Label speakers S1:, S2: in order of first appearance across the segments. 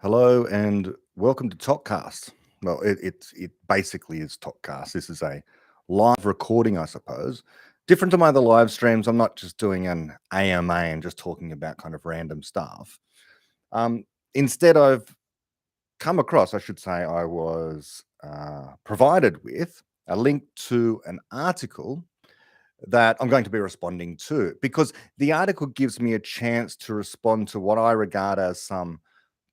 S1: Hello and welcome to Topcast. Well, it basically is Topcast. This is a live recording, I suppose. Different to my other live streams, I'm not just doing an AMA and just talking about kind of random stuff. Instead, I've come across, I should say, I was provided with a link to an article that I'm going to be responding to because the article gives me a chance to respond to what I regard as some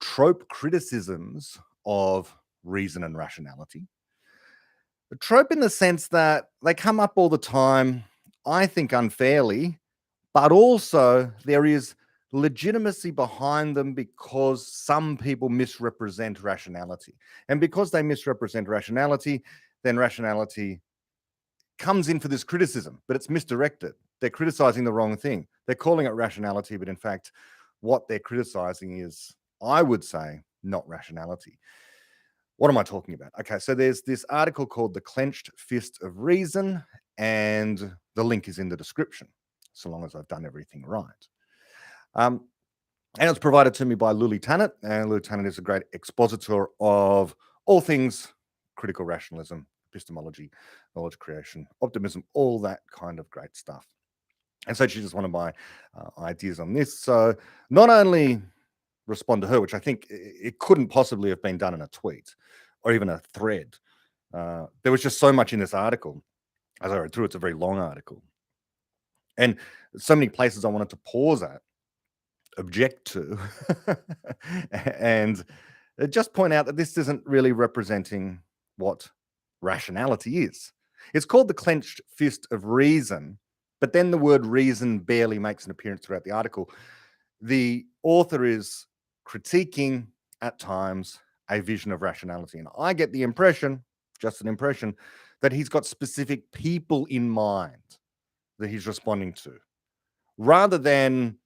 S1: trope criticisms of reason and rationality. A trope in the sense that they come up all the time, I think unfairly, but also there is legitimacy behind them because some people misrepresent rationality. And because they misrepresent rationality, then rationality comes in for this criticism, but it's misdirected. They're criticizing the wrong thing. They're calling it rationality, but in fact, what they're criticizing is, I would say, not rationality. What am I talking about? Okay, so there's this article called The Clenched Fist of Reason, and the link is in the description, so long as I've done everything right. Um, and it's provided to me by Luli Tannett, and Luli Tannett is a great expositor of all things critical rationalism, epistemology, knowledge creation, optimism, all that kind of great stuff. And so she's just one of my ideas on this. So not only respond to her, which I think it couldn't possibly have been done in a tweet or even a thread. There was just so much in this article. As I read through, it's a very long article. And so many places I wanted to pause at, object to, and just point out that this isn't really representing what rationality is. It's called the clenched fist of reason, but then the word reason barely makes an appearance throughout the article. The author is critiquing at times a vision of rationality. And I get the impression, just an impression, that he's got specific people in mind that he's responding to, rather than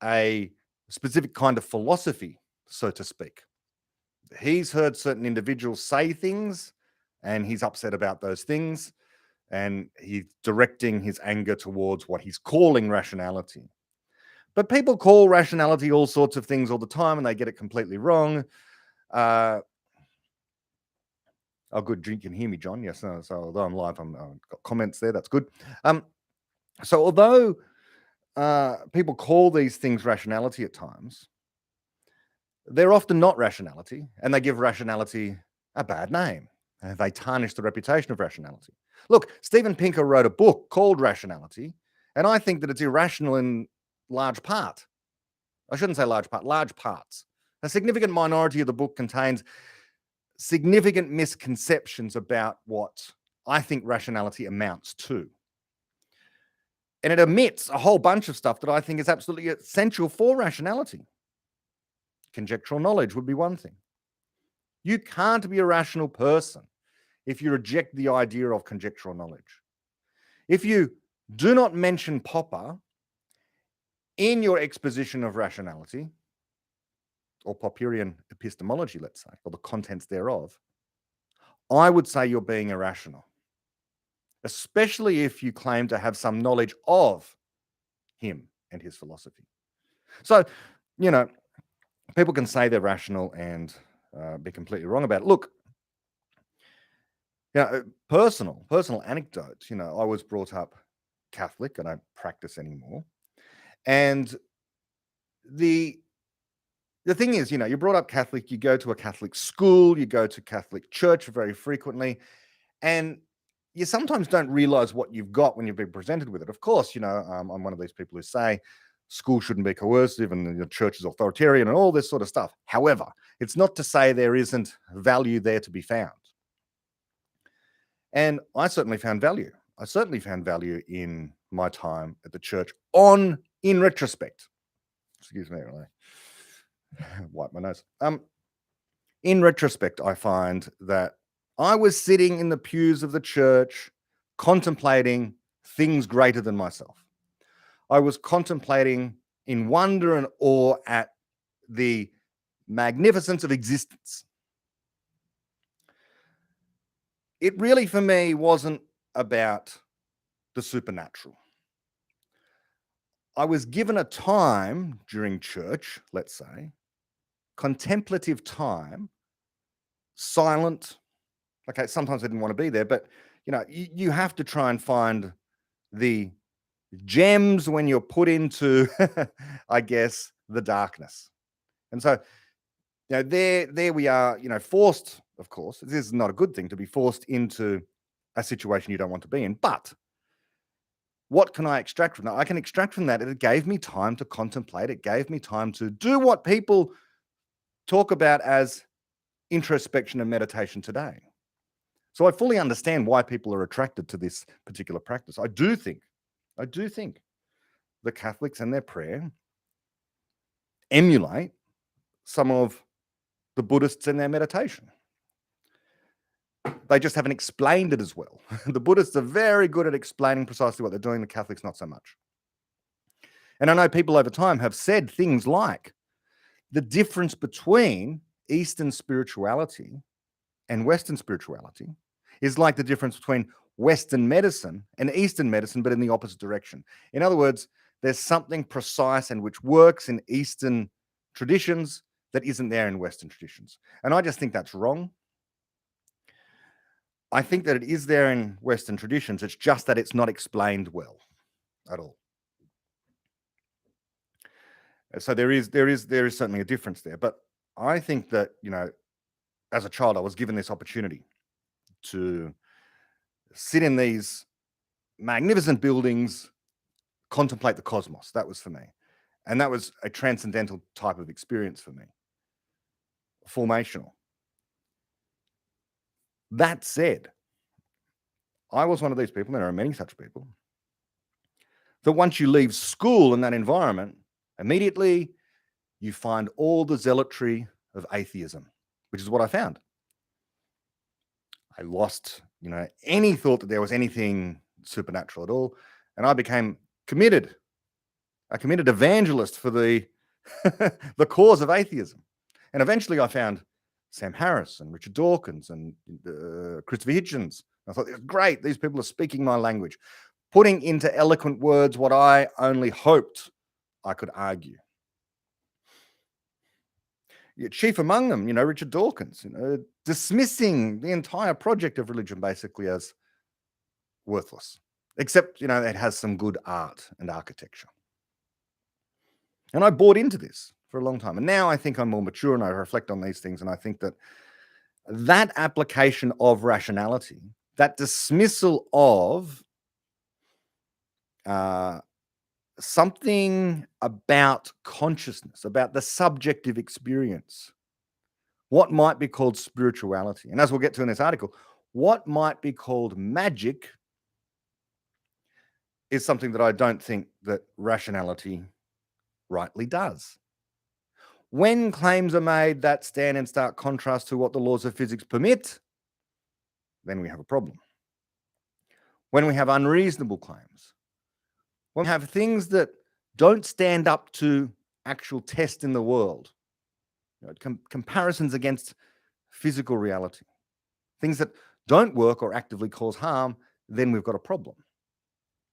S1: a specific kind of philosophy, so to speak. He's heard certain individuals say things and he's upset about those things, and he's directing his anger towards what he's calling rationality. But people call rationality all sorts of things all the time and they get it completely wrong. Oh, good. You can hear me, John. Yes. So although I'm live, I've got comments there. That's good. So although people call these things rationality at times, they're often not rationality, and they give rationality a bad name. They tarnish the reputation of rationality. Look, Steven Pinker wrote a book called Rationality, and I think that it's irrational in large part. I shouldn't say large part, large parts. A significant minority of the book contains significant misconceptions about what I think rationality amounts to. And it omits a whole bunch of stuff that I think is absolutely essential for rationality. Conjectural knowledge would be one thing. You can't be a rational person if you reject the idea of conjectural knowledge. If you do not mention Popper in your exposition of rationality, or Popperian epistemology, let's say, or the contents thereof, I would say you're being irrational, especially if you claim to have some knowledge of him and his philosophy. So, people can say they're rational and be completely wrong about it. Look, personal anecdote. I was brought up Catholic. I don't practice anymore. And the thing is, you're brought up Catholic, you go to a Catholic school, you go to Catholic church very frequently, and you sometimes don't realize what you've got when you've been presented with it. Of course, I'm one of these people who say school shouldn't be coercive and the church is authoritarian and all this sort of stuff. However, it's not to say there isn't value there to be found. And I certainly found value. I certainly found value in my time at the church in retrospect. Excuse me, really. Wipe my nose. In retrospect, I find that I was sitting in the pews of the church contemplating things greater than myself. I was contemplating in wonder and awe at the magnificence of existence. It really, for me, wasn't about the supernatural. I was given a time during church, let's say, contemplative time, silent. Okay, sometimes I didn't want to be there, but you have to try and find the gems when you're put into, I guess, the darkness. And so, there we are, forced, of course. This is not a good thing to be forced into a situation you don't want to be in. But what can I extract from that? I can extract from that. It gave me time to contemplate. It gave me time to do what people talk about as introspection and meditation today. So I fully understand why people are attracted to this particular practice. I do think the Catholics and their prayer emulate some of the Buddhists and their meditation. They just haven't explained it as well. The Buddhists are very good at explaining precisely what they're doing. The Catholics, not so much. And I know people over time have said things like the difference between Eastern spirituality and Western spirituality is like the difference between Western medicine and Eastern medicine, but in the opposite direction. In other words, there's something precise and which works in Eastern traditions that isn't there in Western traditions. And I just think that's wrong. I think that it is there in Western traditions. It's just that it's not explained well at all. So there is certainly a difference there. But I think that, as a child, I was given this opportunity to sit in these magnificent buildings, contemplate the cosmos. That was for me. And that was a transcendental type of experience for me. Formational. That said, I was one of these people, there are many such people, that once you leave school in that environment, immediately you find all the zealotry of atheism, which is what I found. I lost, any thought that there was anything supernatural at all. And I became a committed evangelist for the the cause of atheism. And eventually I found Sam Harris and Richard Dawkins and Christopher Hitchens. I thought, great, these people are speaking my language, putting into eloquent words what I only hoped I could argue. Chief among them, Richard Dawkins, dismissing the entire project of religion basically as worthless, except, it has some good art and architecture. And I bought into this for a long time. And now I think I'm more mature and I reflect on these things. And I think that application of rationality, that dismissal of something about consciousness, about the subjective experience, what might be called spirituality. And as we'll get to in this article, what might be called magic is something that I don't think that rationality rightly does. When claims are made that stand in stark contrast to what the laws of physics permit, then we have a problem. When we have unreasonable claims, when we have things that don't stand up to actual test in the world, comparisons against physical reality, things that don't work or actively cause harm, then we've got a problem.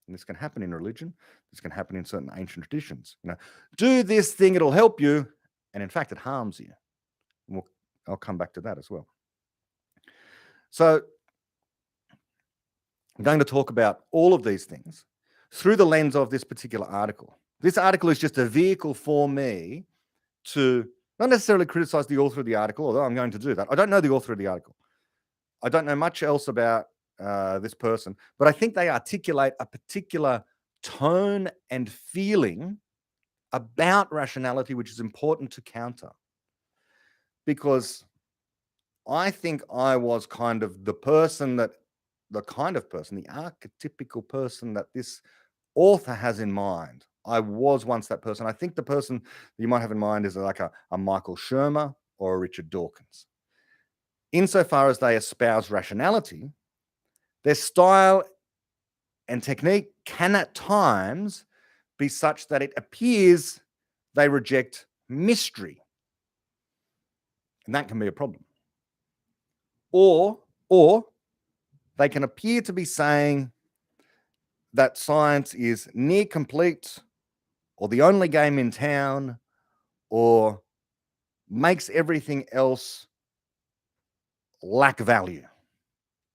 S1: And this can happen in religion. This can happen in certain ancient traditions. Do this thing, it'll help you. And in fact, it harms you. And I'll come back to that as well. So I'm going to talk about all of these things through the lens of this particular article. This article is just a vehicle for me to not necessarily criticize the author of the article, although I'm going to do that. I don't know the author of the article. I don't know much else about this person, but I think they articulate a particular tone and feeling about rationality, which is important to counter. Because I think I was kind of the archetypical person that this author has in mind. I was once that person. I think the person that you might have in mind is like a Michael Shermer or a Richard Dawkins. Insofar as they espouse rationality, their style and technique can at times be such that it appears they reject mystery. And that can be a problem. Or they can appear to be saying that science is near complete or the only game in town or makes everything else lack value,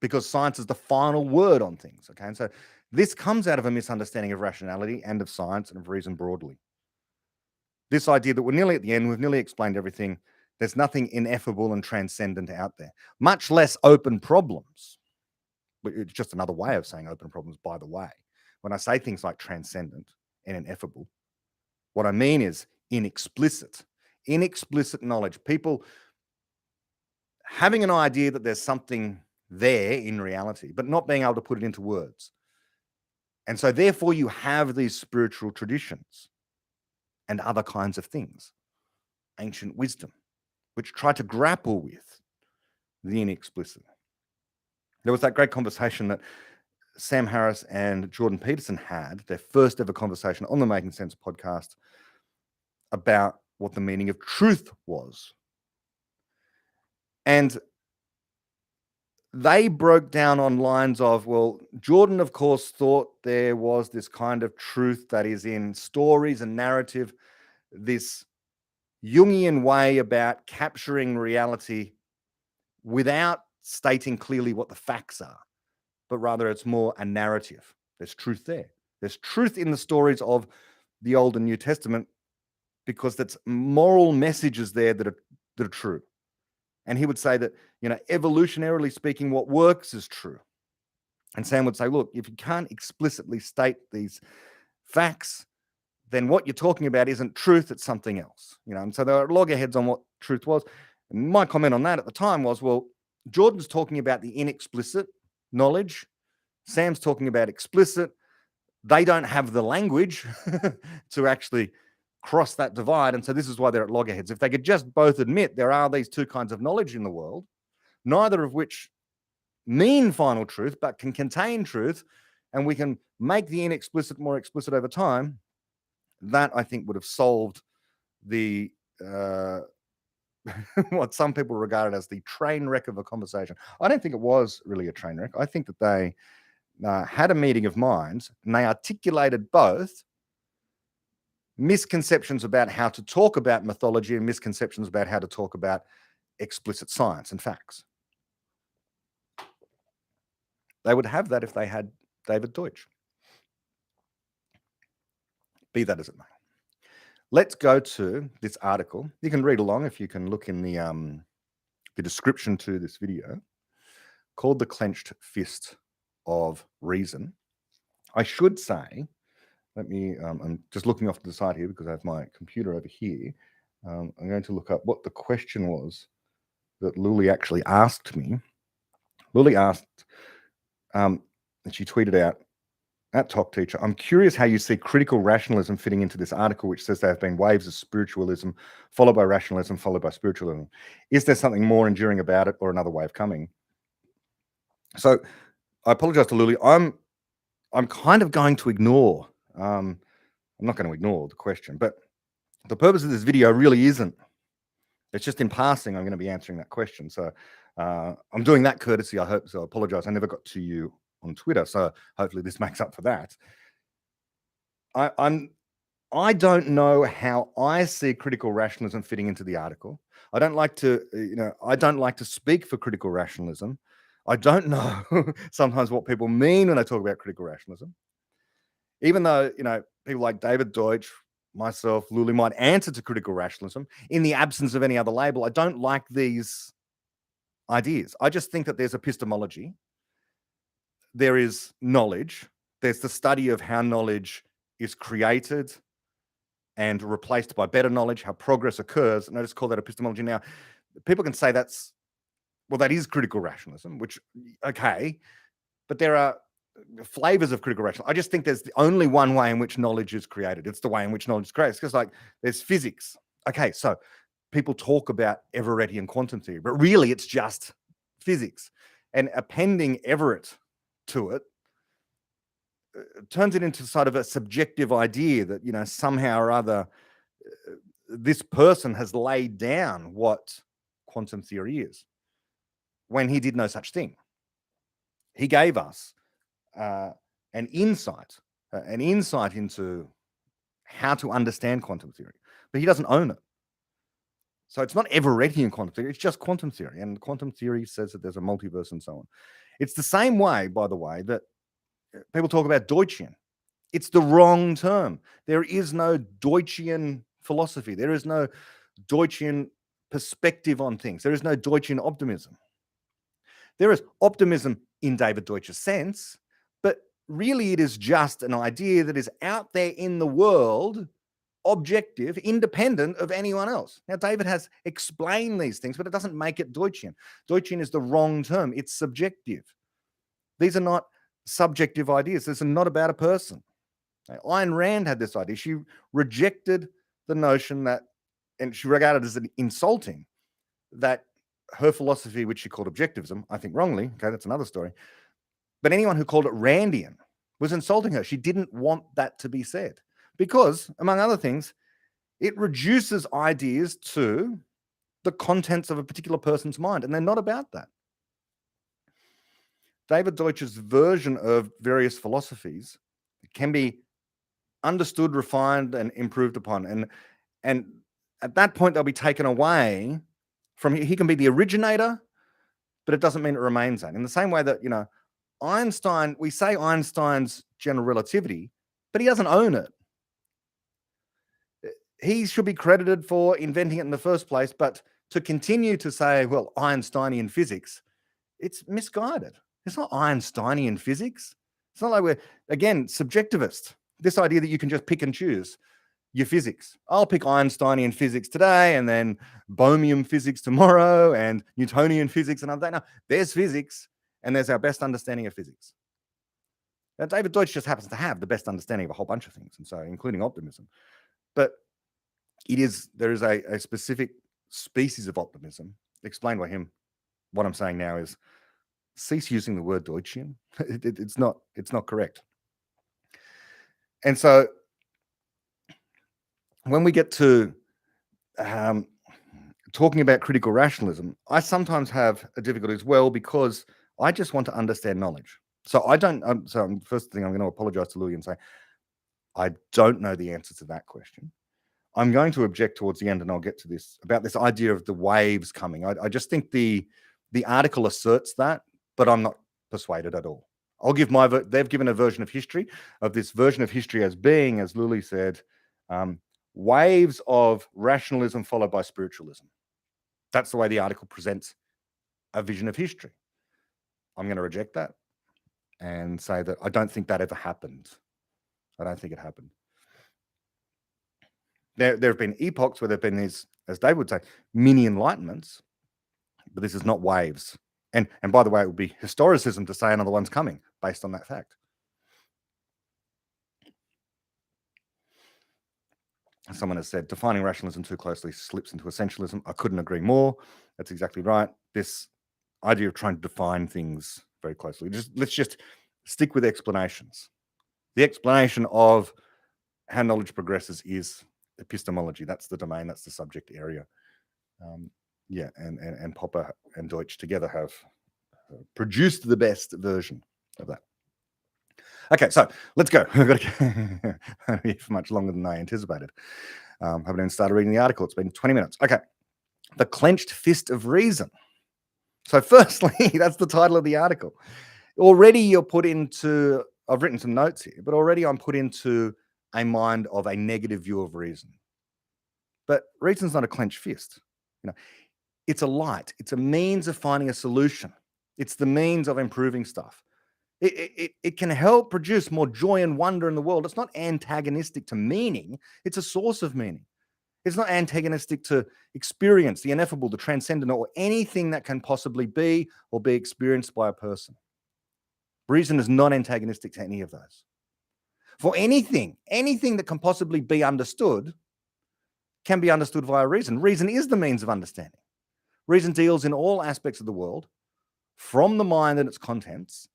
S1: because science is the final word on things. Okay, and so this comes out of a misunderstanding of rationality and of science and of reason broadly. This idea that we're nearly at the end, we've nearly explained everything, there's nothing ineffable and transcendent out there, much less open problems. It's just another way of saying open problems, by the way. When I say things like transcendent and ineffable, what I mean is inexplicit knowledge. People having an idea that there's something there in reality, but not being able to put it into words. And so therefore you have these spiritual traditions and other kinds of things, ancient wisdom, which try to grapple with the inexplicit. There was that great conversation that Sam Harris and Jordan Peterson had, their first ever conversation on the Making Sense podcast, about what the meaning of truth was. And they broke down on lines of, well, Jordan, of course, thought there was this kind of truth that is in stories and narrative, this Jungian way about capturing reality without stating clearly what the facts are, but rather it's more a narrative. There's truth there. There's truth in the stories of the Old and New Testament because that's moral messages there that are true. And he would say that, evolutionarily speaking, what works is true. And Sam would say, look, if you can't explicitly state these facts, then what you're talking about isn't truth, it's something else. And so there are loggerheads on what truth was. And my comment on that at the time was, well, Jordan's talking about the inexplicit knowledge. Sam's talking about explicit. They don't have the language to actually cross that divide. And so this is why they're at loggerheads. If they could just both admit there are these two kinds of knowledge in the world, neither of which mean final truth, but can contain truth, and we can make the inexplicit more explicit over time, that I think would have solved the what some people regarded as the train wreck of a conversation. I don't think it was really a train wreck. I think that they had a meeting of minds and they articulated both misconceptions about how to talk about mythology and misconceptions about how to talk about explicit science and facts. They would have that if they had David Deutsch. Be that as it may. Let's go to this article. You can read along if you can look in the description to this video, called The Clenched Fist of Reason. I should say, I'm just looking off to the side here because I have my computer over here. I'm going to look up what the question was that Luli actually asked me. Luli asked, and she tweeted out, at Talk Teacher, I'm curious how you see critical rationalism fitting into this article, which says there have been waves of spiritualism, followed by rationalism, followed by spiritualism. Is there something more enduring about it or another wave coming? So I apologize to Luli. I'm kind of going to ignore, I'm not going to ignore the question, but the purpose of this video really isn't. It's just in passing, I'm going to be answering that question. So I'm doing that courtesy, I hope. So I apologize. I never got to you on Twitter, so hopefully this makes up for that. I don't know how I see critical rationalism fitting into the article. I don't like to, I don't like to speak for critical rationalism. I don't know sometimes what people mean when I talk about critical rationalism. Even though, people like David Deutsch, myself, Luli might answer to critical rationalism in the absence of any other label, I don't like these ideas. I just think that there's epistemology. There is knowledge. There's the study of how knowledge is created and replaced by better knowledge, how progress occurs. And I just call that epistemology. Now, people can say that is critical rationalism, which, okay, but there are flavors of critical rationalism. I just think there's only one way in which knowledge is created. It's the way in which knowledge is created. It's just like there's physics. Okay, so people talk about Everettian quantum theory, but really it's just physics. And appending Everett to it turns it into sort of a subjective idea that, somehow or other, this person has laid down what quantum theory is when he did no such thing. He gave us an insight into how to understand quantum theory, but he doesn't own it. So it's not Everettian quantum theory, it's just quantum theory. And quantum theory says that there's a multiverse and so on. It's the same way, by the way, that people talk about Deutschian. It's the wrong term. There is no Deutschian philosophy. There is no Deutschian perspective on things. There is no Deutschian optimism. There is optimism in David Deutsch's sense, but really it is just an idea that is out there in the world, objective, independent of anyone else. Now, David has explained these things, but it doesn't make it Deutschian. Deutschian is the wrong term. It's subjective. These are not subjective ideas. This is not about a person. Ayn Rand had this idea. She rejected the notion that, and she regarded it as insulting, that her philosophy, which she called objectivism, I think wrongly, okay, that's another story, but anyone who called it Randian was insulting her. She didn't want that to be said because, among other things, it reduces ideas to the contents of a particular person's mind, and they're not about that. David Deutsch's version of various philosophies can be understood, refined, and improved upon. And at that point, they'll be taken away from, he can be the originator, but it doesn't mean it remains that. In the same way that, Einstein, we say Einstein's general relativity, but he doesn't own it. He should be credited for inventing it in the first place, but to continue to say, well, Einsteinian physics, it's misguided. It's not Einsteinian physics. It's not like we're, again, subjectivist. This idea that you can just pick and choose your physics. I'll pick Einsteinian physics today and then Bohmian physics tomorrow and Newtonian physics another day. No, there's physics and there's our best understanding of physics. Now, David Deutsch just happens to have the best understanding of a whole bunch of things, and so including optimism. But there is a specific species of optimism explained by him. What I'm saying now is cease using the word Deutschian. It's not correct. And so when we get to talking about critical rationalism, I sometimes have a difficulty as well because I just want to understand knowledge. So first thing I'm going to apologize to Louis and say, I don't know the answer to that question. I'm going to object towards the end, and I'll get to this, about this idea of the waves coming. I just think the article asserts that, but I'm not persuaded at all. I'll give they've given a version of history, of this version of history as being, as Lully said, waves of rationalism followed by spiritualism. That's the way the article presents a vision of history. I'm going to reject that and say that I don't think that ever happened. I don't think it happened. There have been epochs where there have been these, as David would say, mini enlightenments, but this is not waves. And by the way, it would be historicism to say another one's coming based on that fact. Someone has said, defining rationalism too closely slips into essentialism. I couldn't agree more. That's exactly right. This idea of trying to define things very closely. Let's just stick with explanations. The explanation of how knowledge progresses is epistemology. That's the domain, that's the subject area. And Popper and Deutsch together have produced the best version of that. Okay, so let's go. We've got to go for much longer than I anticipated. Haven't even started reading the article. It's been 20 minutes. Okay, the clenched fist of reason. So firstly, that's the title of the article. Already you're put into, I've written some notes here, but already I'm put into a mind of a negative view of reason. But reason's not a clenched fist. It's a light. It's a means of finding a solution. It's the means of improving stuff. It can help produce more joy and wonder in the world. It's not antagonistic to meaning. It's a source of meaning. It's not antagonistic to experience, the ineffable, the transcendent, or anything that can possibly be or be experienced by a person. Reason is not antagonistic to any of those. For anything that can possibly be understood can be understood via reason. Reason is the means of understanding. Reason deals in all aspects of the world, from the mind and its contents,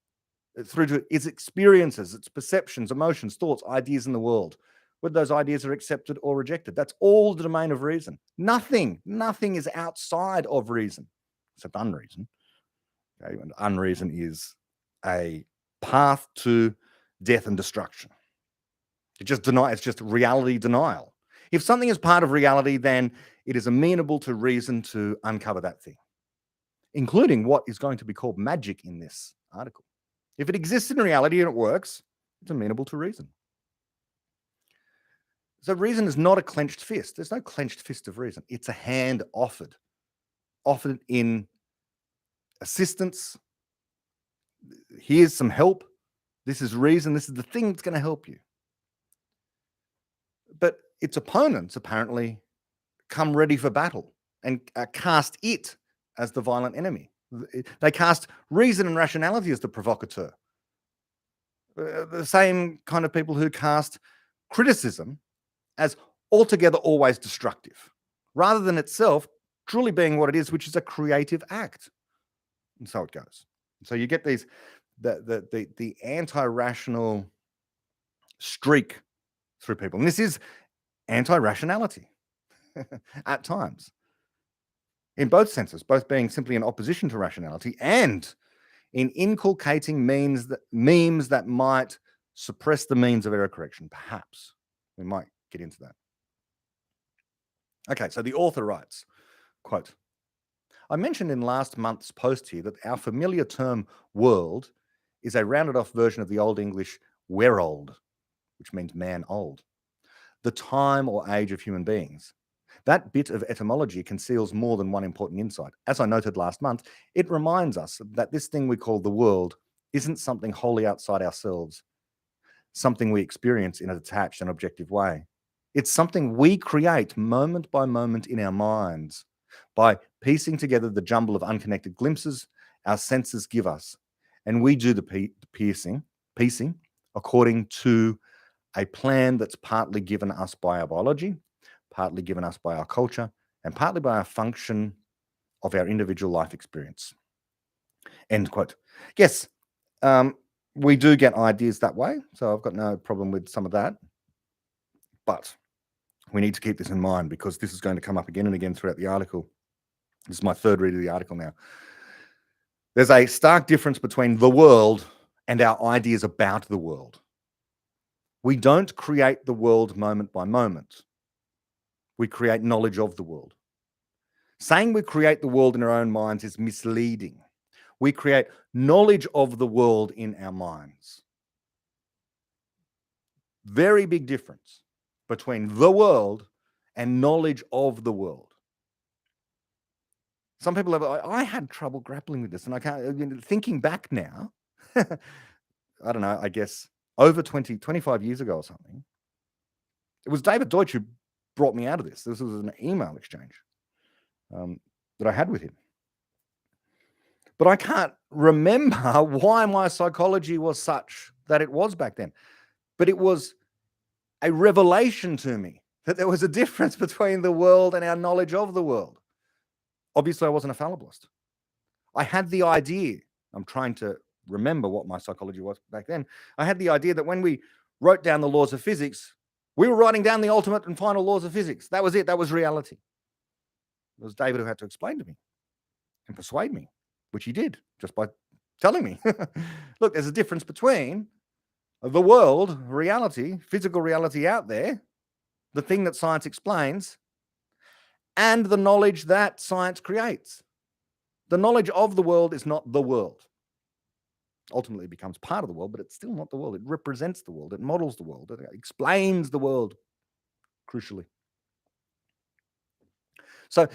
S1: through to its experiences, its perceptions, emotions, thoughts, ideas in the world, whether those ideas are accepted or rejected. That's all the domain of reason. Nothing is outside of reason, except unreason. Okay? And unreason is a path to death and destruction. It's just reality denial. If something is part of reality, then it is amenable to reason to uncover that thing, including what is going to be called magic in this article. If it exists in reality and it works, it's amenable to reason. So reason is not a clenched fist. There's no clenched fist of reason. It's a hand offered in assistance. Here's some help. This is reason. This is the thing that's going to help you. But its opponents apparently come ready for battle and cast it as the violent enemy. They cast reason and rationality as the provocateur. The same kind of people who cast criticism as altogether always destructive, rather than itself truly being what it is, which is a creative act. And so it goes. So you get these the anti-rational streak through people. And this is anti-rationality at times, in both senses, both being simply in opposition to rationality and in inculcating memes that might suppress the means of error correction. Perhaps we might get into that. Okay, so the author writes, quote, I mentioned in last month's post here that our familiar term world is a rounded off version of the Old English wereold, which means man old, the time or age of human beings. That bit of etymology conceals more than one important insight. As I noted last month, it reminds us that this thing we call the world isn't something wholly outside ourselves, something we experience in a detached and objective way. It's something we create moment by moment in our minds by piecing together the jumble of unconnected glimpses our senses give us. And we do the piecing according to a plan that's partly given us by our biology, partly given us by our culture, and partly by our function of our individual life experience. End quote. Yes, we do get ideas that way, so I've got no problem with some of that. But we need to keep this in mind because this is going to come up again and again throughout the article. This is my third read of the article now. There's a stark difference between the world and our ideas about the world. We don't create the world moment by moment. We create knowledge of the world. Saying we create the world in our own minds is misleading. We create knowledge of the world in our minds. Very big difference between the world and knowledge of the world. Some people have, I had trouble grappling with this, and I can't, thinking back now, I don't know, I guess over 25 years ago or something, it was David Deutsch who brought me out of this. This was an email exchange that I had with him. But I can't remember why my psychology was such that it was back then. But it was a revelation to me that there was a difference between the world and our knowledge of the world. Obviously, I wasn't a fallibilist. I had the idea, I'm trying to remember what my psychology was back then. I had the idea that when we wrote down the laws of physics, we were writing down the ultimate and final laws of physics. That was it. That was reality. It was David who had to explain to me and persuade me, which he did just by telling me, look, there's a difference between the world, reality, physical reality out there, the thing that science explains, and the knowledge that science creates. The knowledge of the world is not the world. Ultimately, it becomes part of the world, but it's still not the world. It represents the world. It models the world. It explains the world, crucially. So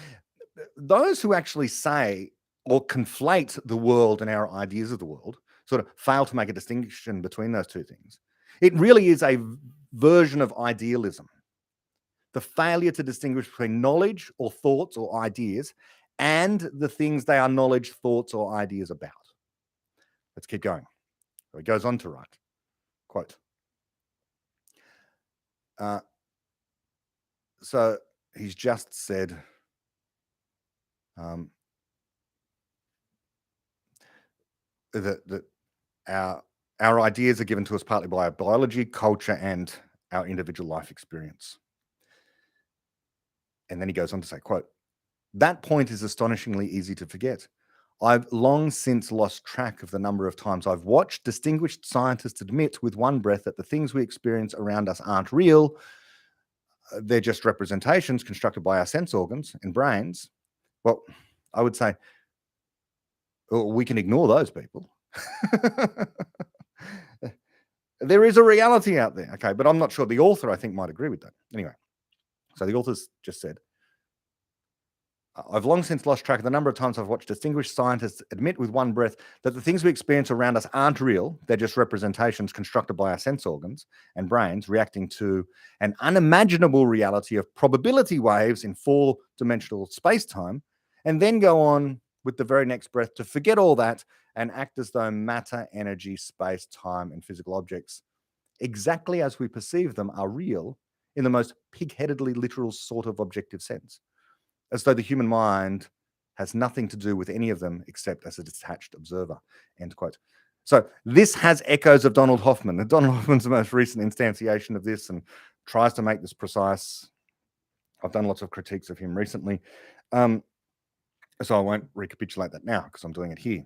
S1: those who actually say or conflate the world and our ideas of the world sort of fail to make a distinction between those two things. It really is a version of idealism. The failure to distinguish between knowledge or thoughts or ideas and the things they are knowledge, thoughts, or ideas about. Let's keep going. So he goes on to write, quote, so he's just said, that our ideas are given to us partly by our biology, culture, and our individual life experience. And then he goes on to say, quote, that point is astonishingly easy to forget. I've long since lost track of the number of times I've watched distinguished scientists admit with one breath that the things we experience around us aren't real, they're just representations constructed by our sense organs and brains, well, I would say we can ignore those people. There is a reality out there, okay, but I'm not sure the author, I think, might agree with that. Anyway, so the author's just said, I've long since lost track of the number of times I've watched distinguished scientists admit with one breath that the things we experience around us aren't real. They're just representations constructed by our sense organs and brains reacting to an unimaginable reality of probability waves in four-dimensional space-time, and then go on with the very next breath to forget all that and act as though matter, energy, space, time, and physical objects, exactly as we perceive them, are real in the most pig-headedly literal sort of objective sense, as though the human mind has nothing to do with any of them except as a detached observer, end quote. So this has echoes of Donald Hoffman. Donald Hoffman's the most recent instantiation of this and tries to make this precise. I've done lots of critiques of him recently. So I won't recapitulate that now because I'm doing it here.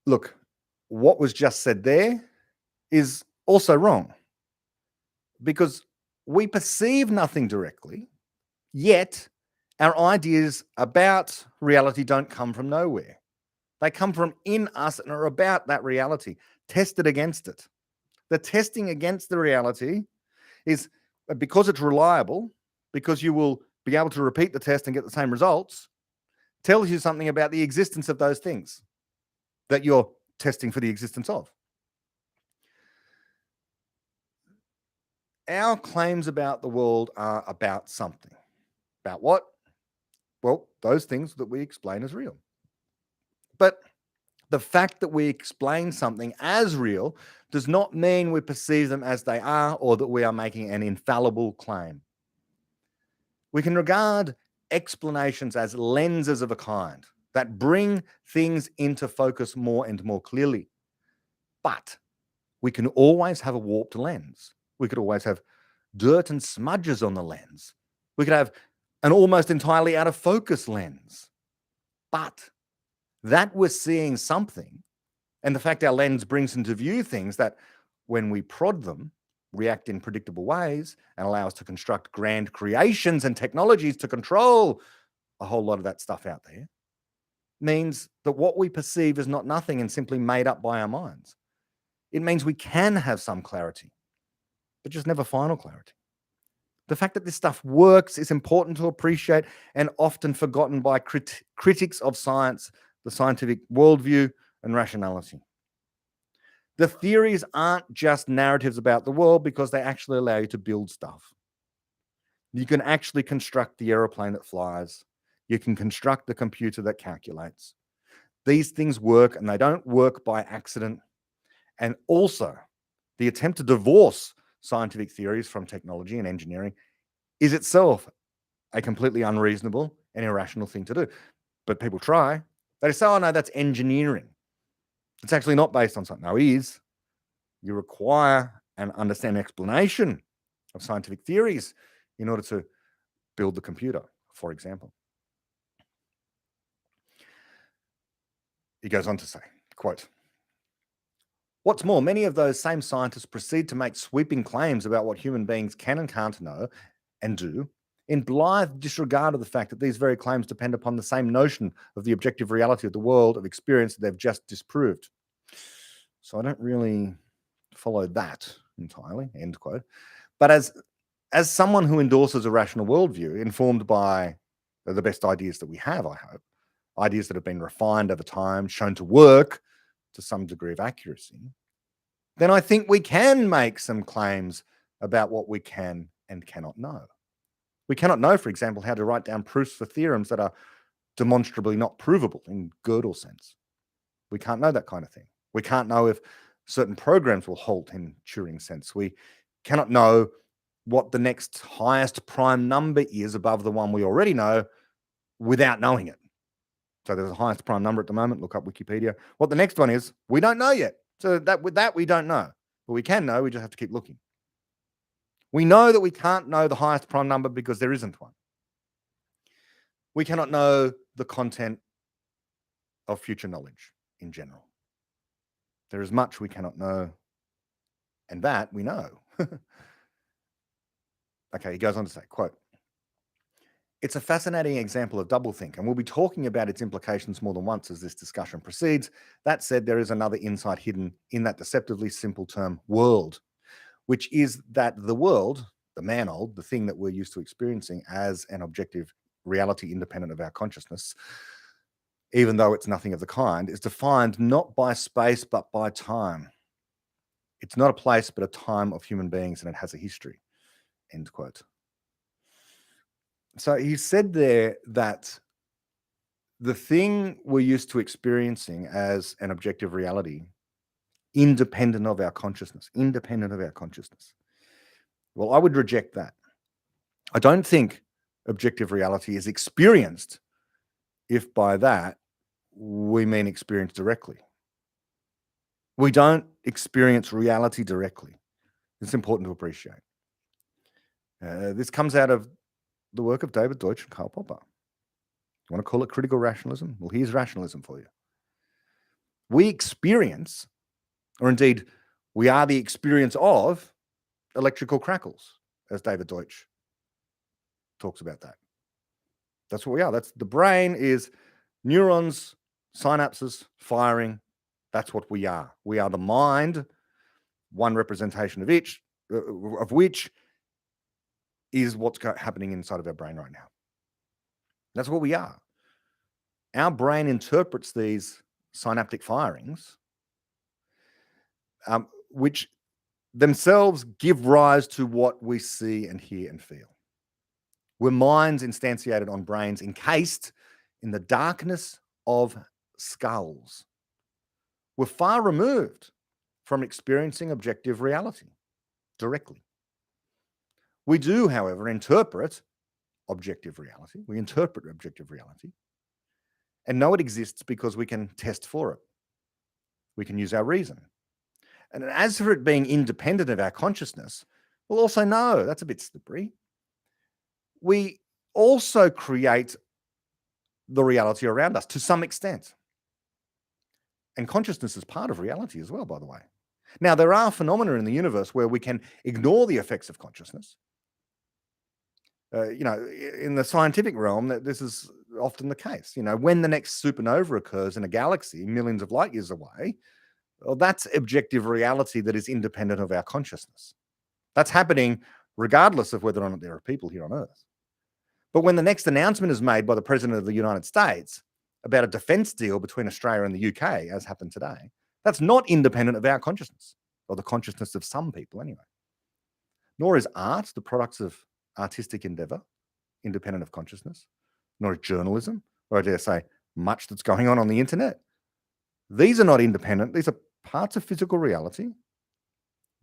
S1: Look, what was just said there is also wrong, because we perceive nothing directly, yet our ideas about reality don't come from nowhere. They come from in us and are about that reality, tested against it. The testing against the reality is because it's reliable, because you will be able to repeat the test and get the same results, tells you something about the existence of those things that you're testing for the existence of. Our claims about the world are about something. About what? Well, those things that we explain as real. But the fact that we explain something as real does not mean we perceive them as they are, or that we are making an infallible claim. We can regard explanations as lenses of a kind that bring things into focus more and more clearly. But we can always have a warped lens. We could always have dirt and smudges on the lens. We could have an almost entirely out of focus lens. But that we're seeing something, and the fact our lens brings into view things that, when we prod them, react in predictable ways and allow us to construct grand creations and technologies to control a whole lot of that stuff out there, means that what we perceive is not nothing and simply made up by our minds. It means we can have some clarity, but just never final clarity. The fact that this stuff works is important to appreciate and often forgotten by critics of science, the scientific worldview, and rationality. The theories aren't just narratives about the world because they actually allow you to build stuff. You can actually construct the aeroplane that flies. You can construct the computer that calculates. These things work, and they don't work by accident. And also, the attempt to divorce scientific theories from technology and engineering is itself a completely unreasonable and irrational thing to do. But people try. They say, oh no, that's engineering. It's actually not based on something. No, it is. You require and understand explanation of scientific theories in order to build the computer, for example. He goes on to say, quote, what's more, many of those same scientists proceed to make sweeping claims about what human beings can and can't know and do, in blithe disregard of the fact that these very claims depend upon the same notion of the objective reality of the world of experience that they've just disproved. So I don't really follow that entirely, end quote. But as someone who endorses a rational worldview informed by the best ideas that we have, I hope, ideas that have been refined over time, shown to work to some degree of accuracy, then I think we can make some claims about what we can and cannot know. We cannot know, for example, how to write down proofs for theorems that are demonstrably not provable in Gödel sense. We can't know that kind of thing. We can't know if certain programs will halt in Turing sense. We cannot know what the next highest prime number is above the one we already know without knowing it. So there's a highest prime number at the moment. Look up Wikipedia. What the next one is, we don't know yet. So with that, we don't know. But we can know, we just have to keep looking. We know that we can't know the highest prime number because there isn't one. We cannot know the content of future knowledge in general. There is much we cannot know, and that we know. Okay, he goes on to say, quote, "It's a fascinating example of doublethink, and we'll be talking about its implications more than once as this discussion proceeds. That said, there is another insight hidden in that deceptively simple term, world, which is that the world, the man-old, the thing that we're used to experiencing as an objective reality independent of our consciousness, even though it's nothing of the kind, is defined not by space but by time. It's not a place but a time of human beings, and it has a history." End quote. So he said there that the thing we're used to experiencing as an objective reality, independent of our consciousness, well, I would reject that. I don't think objective reality is experienced if by that we mean experience directly. We don't experience reality directly. It's important to appreciate. This comes out of the work of David Deutsch and Karl Popper. You want to call it critical rationalism? Well, here's rationalism for you. We experience, or indeed, we are the experience of electrical crackles, as David Deutsch talks about that. That's what we are. That's the brain is neurons, synapses firing. That's what we are. We are the mind, one representation of which is what's happening inside of our brain right now. That's what we are. Our brain interprets these synaptic firings, which themselves give rise to what we see and hear and feel. We're minds instantiated on brains encased in the darkness of skulls. We're far removed from experiencing objective reality directly. We do, however, interpret objective reality. We interpret objective reality and know it exists because we can test for it. We can use our reason. And as for it being independent of our consciousness, we'll also know that's a bit slippery. We also create the reality around us to some extent. And consciousness is part of reality as well, by the way. Now, there are phenomena in the universe where we can ignore the effects of consciousness. In the scientific realm, this is often the case. When the next supernova occurs in a galaxy millions of light years away, well, that's objective reality that is independent of our consciousness. That's happening regardless of whether or not there are people here on Earth. But when the next announcement is made by the President of the United States about a defense deal between Australia and the UK, as happened today, that's not independent of our consciousness, or the consciousness of some people anyway. Nor is art, the products of artistic endeavor, independent of consciousness, nor is journalism, or I dare say, much that's going on the internet. These are not independent. These are parts of physical reality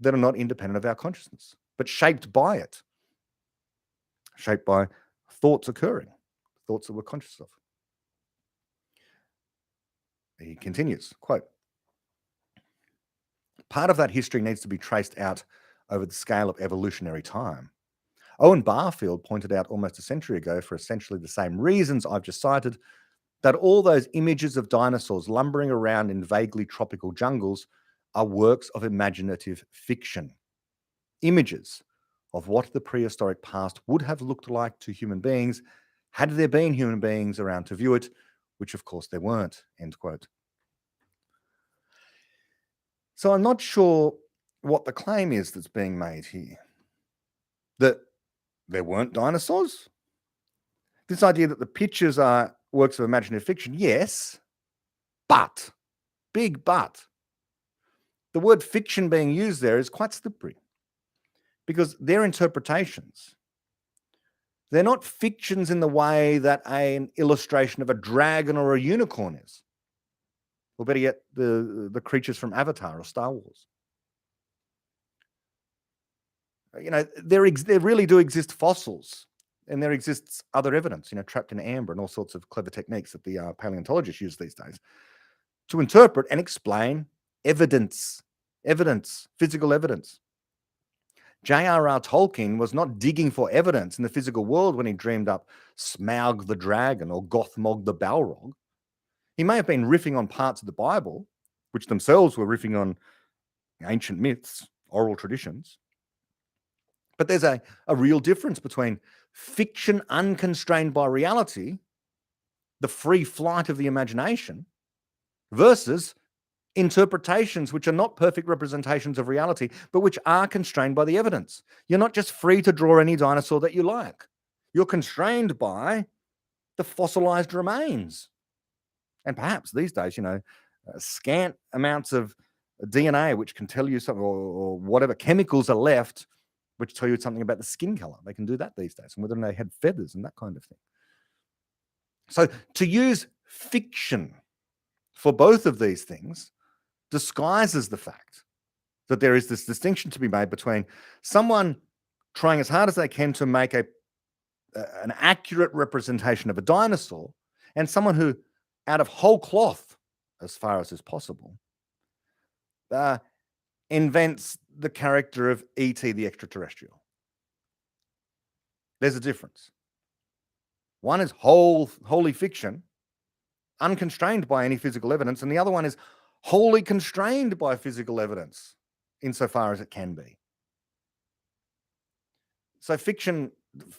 S1: that are not independent of our consciousness, but shaped by it, shaped by thoughts occurring, thoughts that we're conscious of. He continues, quote, "Part of that history needs to be traced out over the scale of evolutionary time. Owen Barfield pointed out almost a century ago, for essentially the same reasons I've just cited, that all those images of dinosaurs lumbering around in vaguely tropical jungles are works of imaginative fiction. Images of what the prehistoric past would have looked like to human beings had there been human beings around to view it, which of course there weren't," end quote. So I'm not sure what the claim is that's being made here. That there weren't dinosaurs? This idea that the pictures are works of imaginative fiction, yes, but, big but, the word fiction being used there is quite slippery because they're interpretations. They're not fictions in the way that an illustration of a dragon or a unicorn is, or better yet, the creatures from Avatar or Star Wars. There really do exist fossils, and there exists other evidence, trapped in amber and all sorts of clever techniques that the paleontologists use these days to interpret and explain evidence, physical evidence. J.R.R. Tolkien was not digging for evidence in the physical world when he dreamed up Smaug the dragon or Gothmog the Balrog. He may have been riffing on parts of the Bible, which themselves were riffing on ancient myths, oral traditions. But there's a real difference between fiction unconstrained by reality, the free flight of the imagination, versus interpretations which are not perfect representations of reality, but which are constrained by the evidence. You're not just free to draw any dinosaur that you like. You're constrained by the fossilized remains. And perhaps these days, scant amounts of DNA, which can tell you something, or whatever chemicals are left, which tell you something about the skin color. They can do that these days, and whether they had feathers and that kind of thing. So to use fiction for both of these things disguises the fact that there is this distinction to be made between someone trying as hard as they can to make an accurate representation of a dinosaur and someone who, out of whole cloth, as far as is possible, invents the character of E.T. the extraterrestrial. There's a difference. One is wholly fiction, unconstrained by any physical evidence, and the other one is wholly constrained by physical evidence, insofar as it can be. So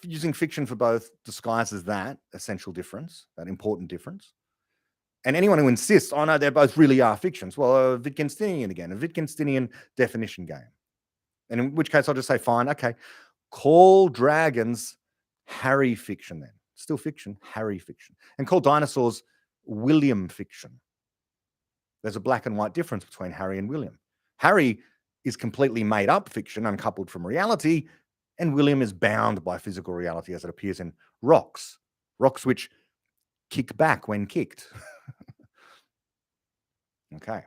S1: using fiction for both disguises that essential difference, that important difference. And anyone who insists, oh no, they both really are fictions, well, a Wittgensteinian again, a Wittgensteinian definition game. And in which case I'll just say, fine, okay, call dragons Harry fiction then. Still fiction, Harry fiction. And call dinosaurs William fiction. There's a black and white difference between Harry and William. Harry is completely made up fiction, uncoupled from reality, and William is bound by physical reality as it appears in rocks which kick back when kicked. Okay.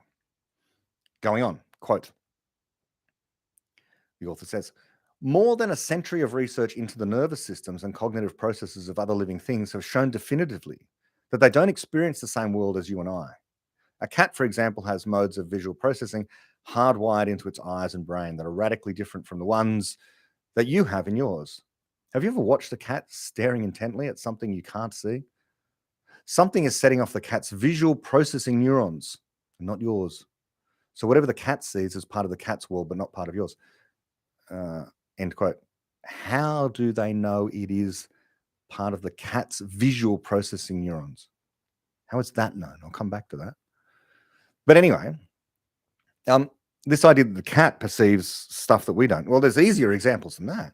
S1: Going on, quote. The author says, more than a century of research into the nervous systems and cognitive processes of other living things have shown definitively that they don't experience the same world as you and I. A cat, for example, has modes of visual processing hardwired into its eyes and brain that are radically different from the ones that you have in yours. Have you ever watched a cat staring intently at something you can't see? Something is setting off the cat's visual processing neurons, not yours. So whatever the cat sees is part of the cat's world, but not part of yours. End quote. How do they know it is part of the cat's visual processing neurons? How is that known? I'll come back to that. But anyway, this idea that the cat perceives stuff that we don't. Well, there's easier examples than that.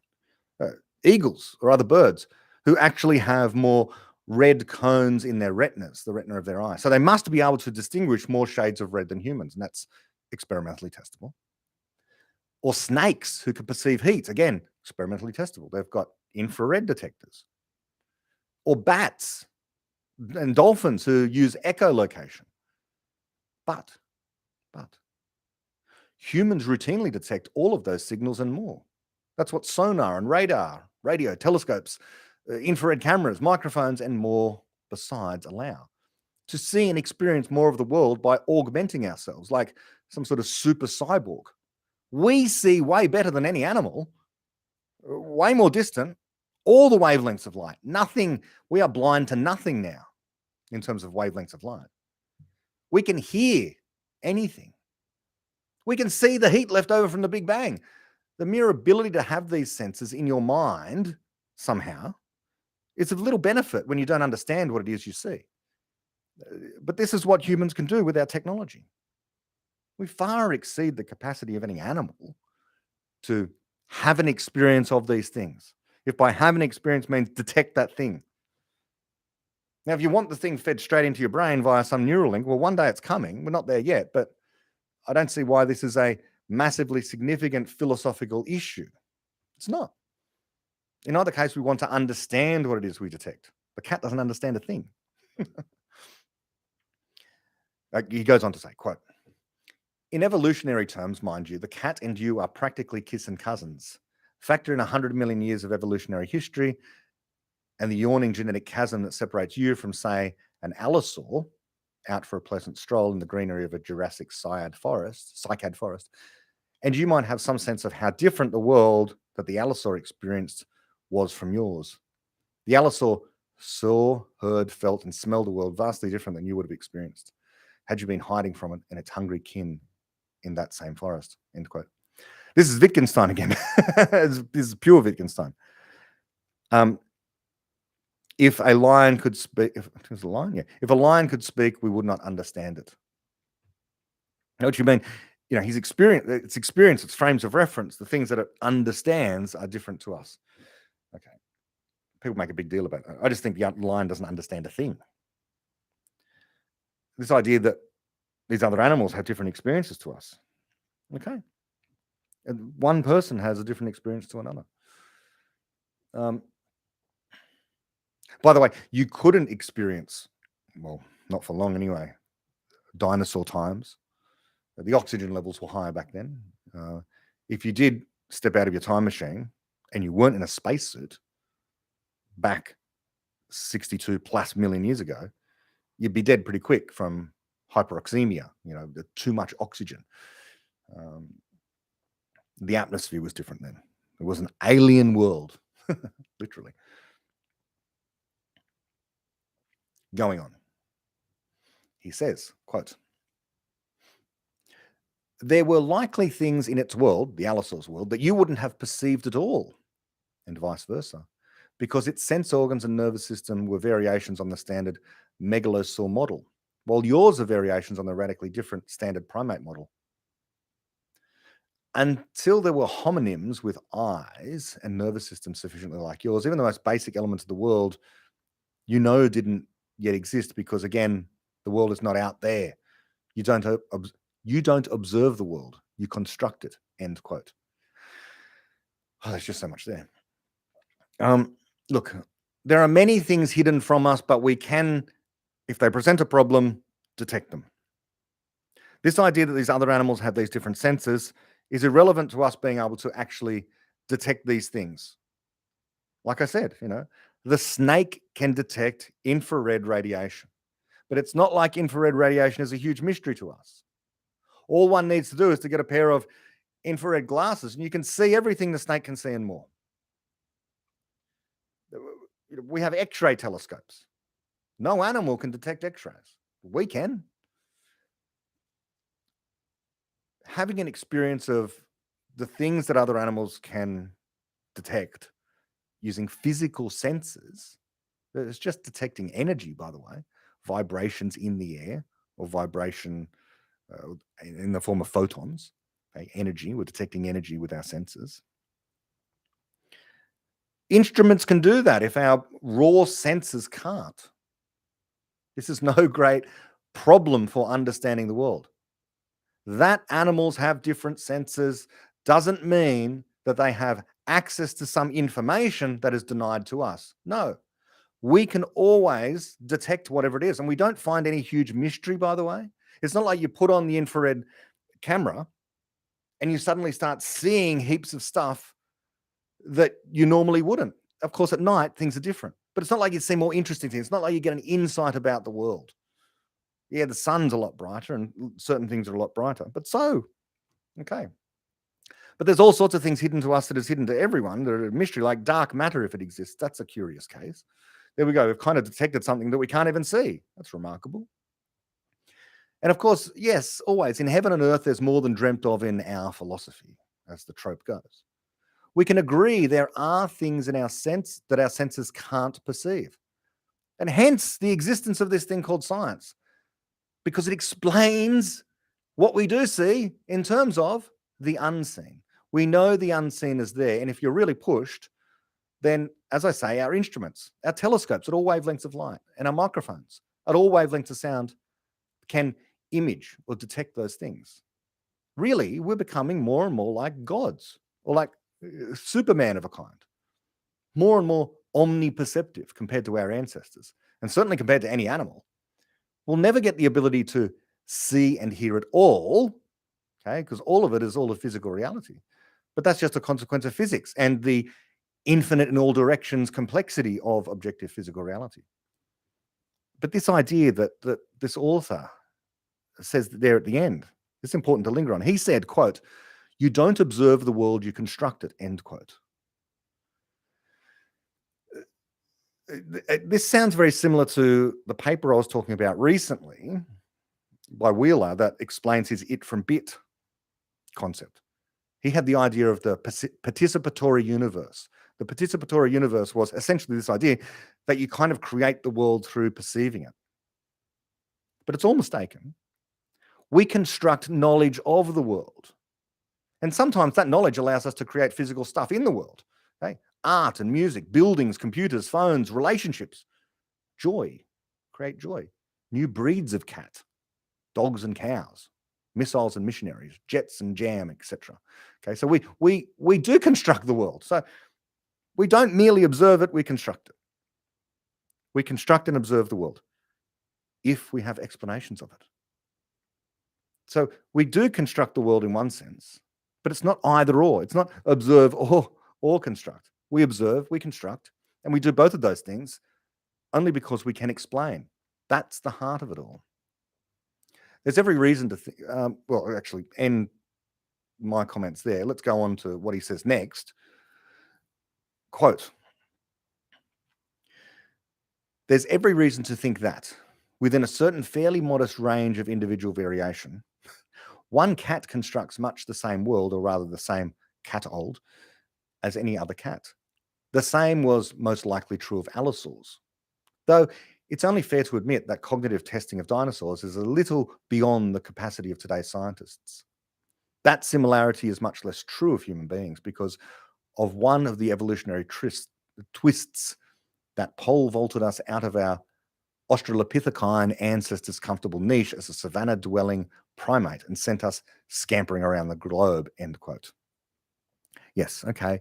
S1: Eagles or other birds who actually have more red cones in their retinas, the retina of their eye. So they must be able to distinguish more shades of red than humans, and that's experimentally testable. Or snakes who can perceive heat, again, experimentally testable. They've got infrared detectors. Or bats and dolphins who use echolocation. But humans routinely detect all of those signals and more. That's what sonar and radar, radio, telescopes, infrared cameras, microphones, and more besides allow. To see and experience more of the world by augmenting ourselves, like some sort of super cyborg. We see way better than any animal, way more distant, all the wavelengths of light. Nothing, we are blind to nothing now in terms of wavelengths of light. We can hear anything. We can see the heat left over from the Big Bang. The mere ability to have these senses in your mind somehow is of little benefit when you don't understand what it is you see. But this is what humans can do with our technology. We far exceed the capacity of any animal to have an experience of these things. If by have an experience means detect that thing. Now, if you want the thing fed straight into your brain via some neural link, well, one day it's coming. We're not there yet, but I don't see why this is a massively significant philosophical issue. It's not. In either case, we want to understand what it is we detect. The cat doesn't understand a thing. He goes on to say, quote, in evolutionary terms, mind you, the cat and you are practically kissing cousins. Factor in 100 million years of evolutionary history and the yawning genetic chasm that separates you from, say, an allosaur out for a pleasant stroll in the greenery of a Jurassic cycad forest, and you might have some sense of how different the world that the allosaur experienced was from yours. The allosaur saw, heard, felt, and smelled a world vastly different than you would have experienced had you been hiding from it and its hungry kin in that same forest, end quote. This is Wittgenstein again. This is pure Wittgenstein. If a lion could speak, if a lion could speak, we would not understand it. Know what you mean? His experience, its frames of reference, the things that it understands are different to us. Okay. People make a big deal about that. I just think the lion doesn't understand a thing. This idea that these other animals have different experiences to us. Okay. And one person has a different experience to another. By the way, you couldn't experience, well, not for long anyway, dinosaur times. The oxygen levels were higher back then. If you did step out of your time machine and you weren't in a spacesuit back 62 plus million years ago, you'd be dead pretty quick from hyperoxemia, too much oxygen. The atmosphere was different then. It was an alien world, literally. Going on. He says, quote, "There were likely things in its world, the Allosaur's world, that you wouldn't have perceived at all, and vice versa, because its sense organs and nervous system were variations on the standard megalosaur model, while yours are variations on the radically different standard primate model. Until there were homonyms with eyes and nervous systems sufficiently like yours, even the most basic elements of the world, didn't yet exist because, again, the world is not out there. You don't observe the world, you construct it," end quote. Oh, there's just so much there. Look, there are many things hidden from us, but we can, if they present a problem, detect them. This idea that these other animals have these different senses is irrelevant to us being able to actually detect these things. Like I said, the snake can detect infrared radiation, but it's not like infrared radiation is a huge mystery to us. All one needs to do is to get a pair of infrared glasses and you can see everything the snake can see and more. We have X-ray telescopes. No animal can detect X-rays. We can. Having an experience of the things that other animals can detect using physical senses, it's just detecting energy, by the way, vibrations in the air or vibration in the form of photons, okay? Energy, we're detecting energy with our senses. Instruments can do that if our raw senses can't. This is no great problem for understanding the world. That animals have different senses doesn't mean that they have access to some information that is denied to us. No, we can always detect whatever it is. And we don't find any huge mystery, by the way. It's not like you put on the infrared camera and you suddenly start seeing heaps of stuff that you normally wouldn't. Of course, at night, things are different. But it's not like you see more interesting things. It's not like you get an insight about the world. Yeah, the sun's a lot brighter and certain things are a lot brighter. But okay. But there's all sorts of things hidden to us that is hidden to everyone. That are a mystery, like dark matter, if it exists. That's a curious case. There we go. We've kind of detected something that we can't even see. That's remarkable. And of course, yes, always in heaven and earth, there's more than dreamt of in our philosophy, as the trope goes. We can agree there are things in our sense that our senses can't perceive. And hence the existence of this thing called science, because it explains what we do see in terms of the unseen. We know the unseen is there. And if you're really pushed, then, as I say, our instruments, our telescopes at all wavelengths of light, and our microphones at all wavelengths of sound can image or detect those things. Really, we're becoming more and more like gods, or like Superman of a kind. More and more omniperceptive compared to our ancestors, and certainly compared to any animal. We'll never get the ability to see and hear it all, okay, because all of it is all of physical reality. But that's just a consequence of physics and the infinite in all directions complexity of objective physical reality. But this idea that this author says there at the end, it's important to linger on. He said, quote, "You don't observe the world, you construct it," end quote. This sounds very similar to the paper I was talking about recently by Wheeler that explains his it from bit concept. He had the idea of the participatory universe. The participatory universe was essentially this idea that you kind of create the world through perceiving it. But it's all mistaken. We construct knowledge of the world. And sometimes that knowledge allows us to create physical stuff in the world. Okay? Art and music, buildings, computers, phones, relationships, joy, create joy. New breeds of cat, dogs and cows, missiles and missionaries, jets and jam, etc. Okay, so we do construct the world. So we don't merely observe it, we construct it. We construct and observe the world if we have explanations of it. So we do construct the world in one sense, but it's not either or. It's not observe or construct. We observe, we construct, and we do both of those things only because we can explain. That's the heart of it all. There's every reason to think, well, actually, end my comments there. Let's go on to what he says next. Quote, there's every reason to think that, within a certain fairly modest range of individual variation, one cat constructs much the same world, or rather the same cat-old, as any other cat. The same was most likely true of allosaurs, though it's only fair to admit that cognitive testing of dinosaurs is a little beyond the capacity of today's scientists. That similarity is much less true of human beings because of one of the evolutionary twists that pole vaulted us out of our Australopithecine ancestors' comfortable niche as a savanna-dwelling primate and sent us scampering around the globe, end quote. Yes, okay.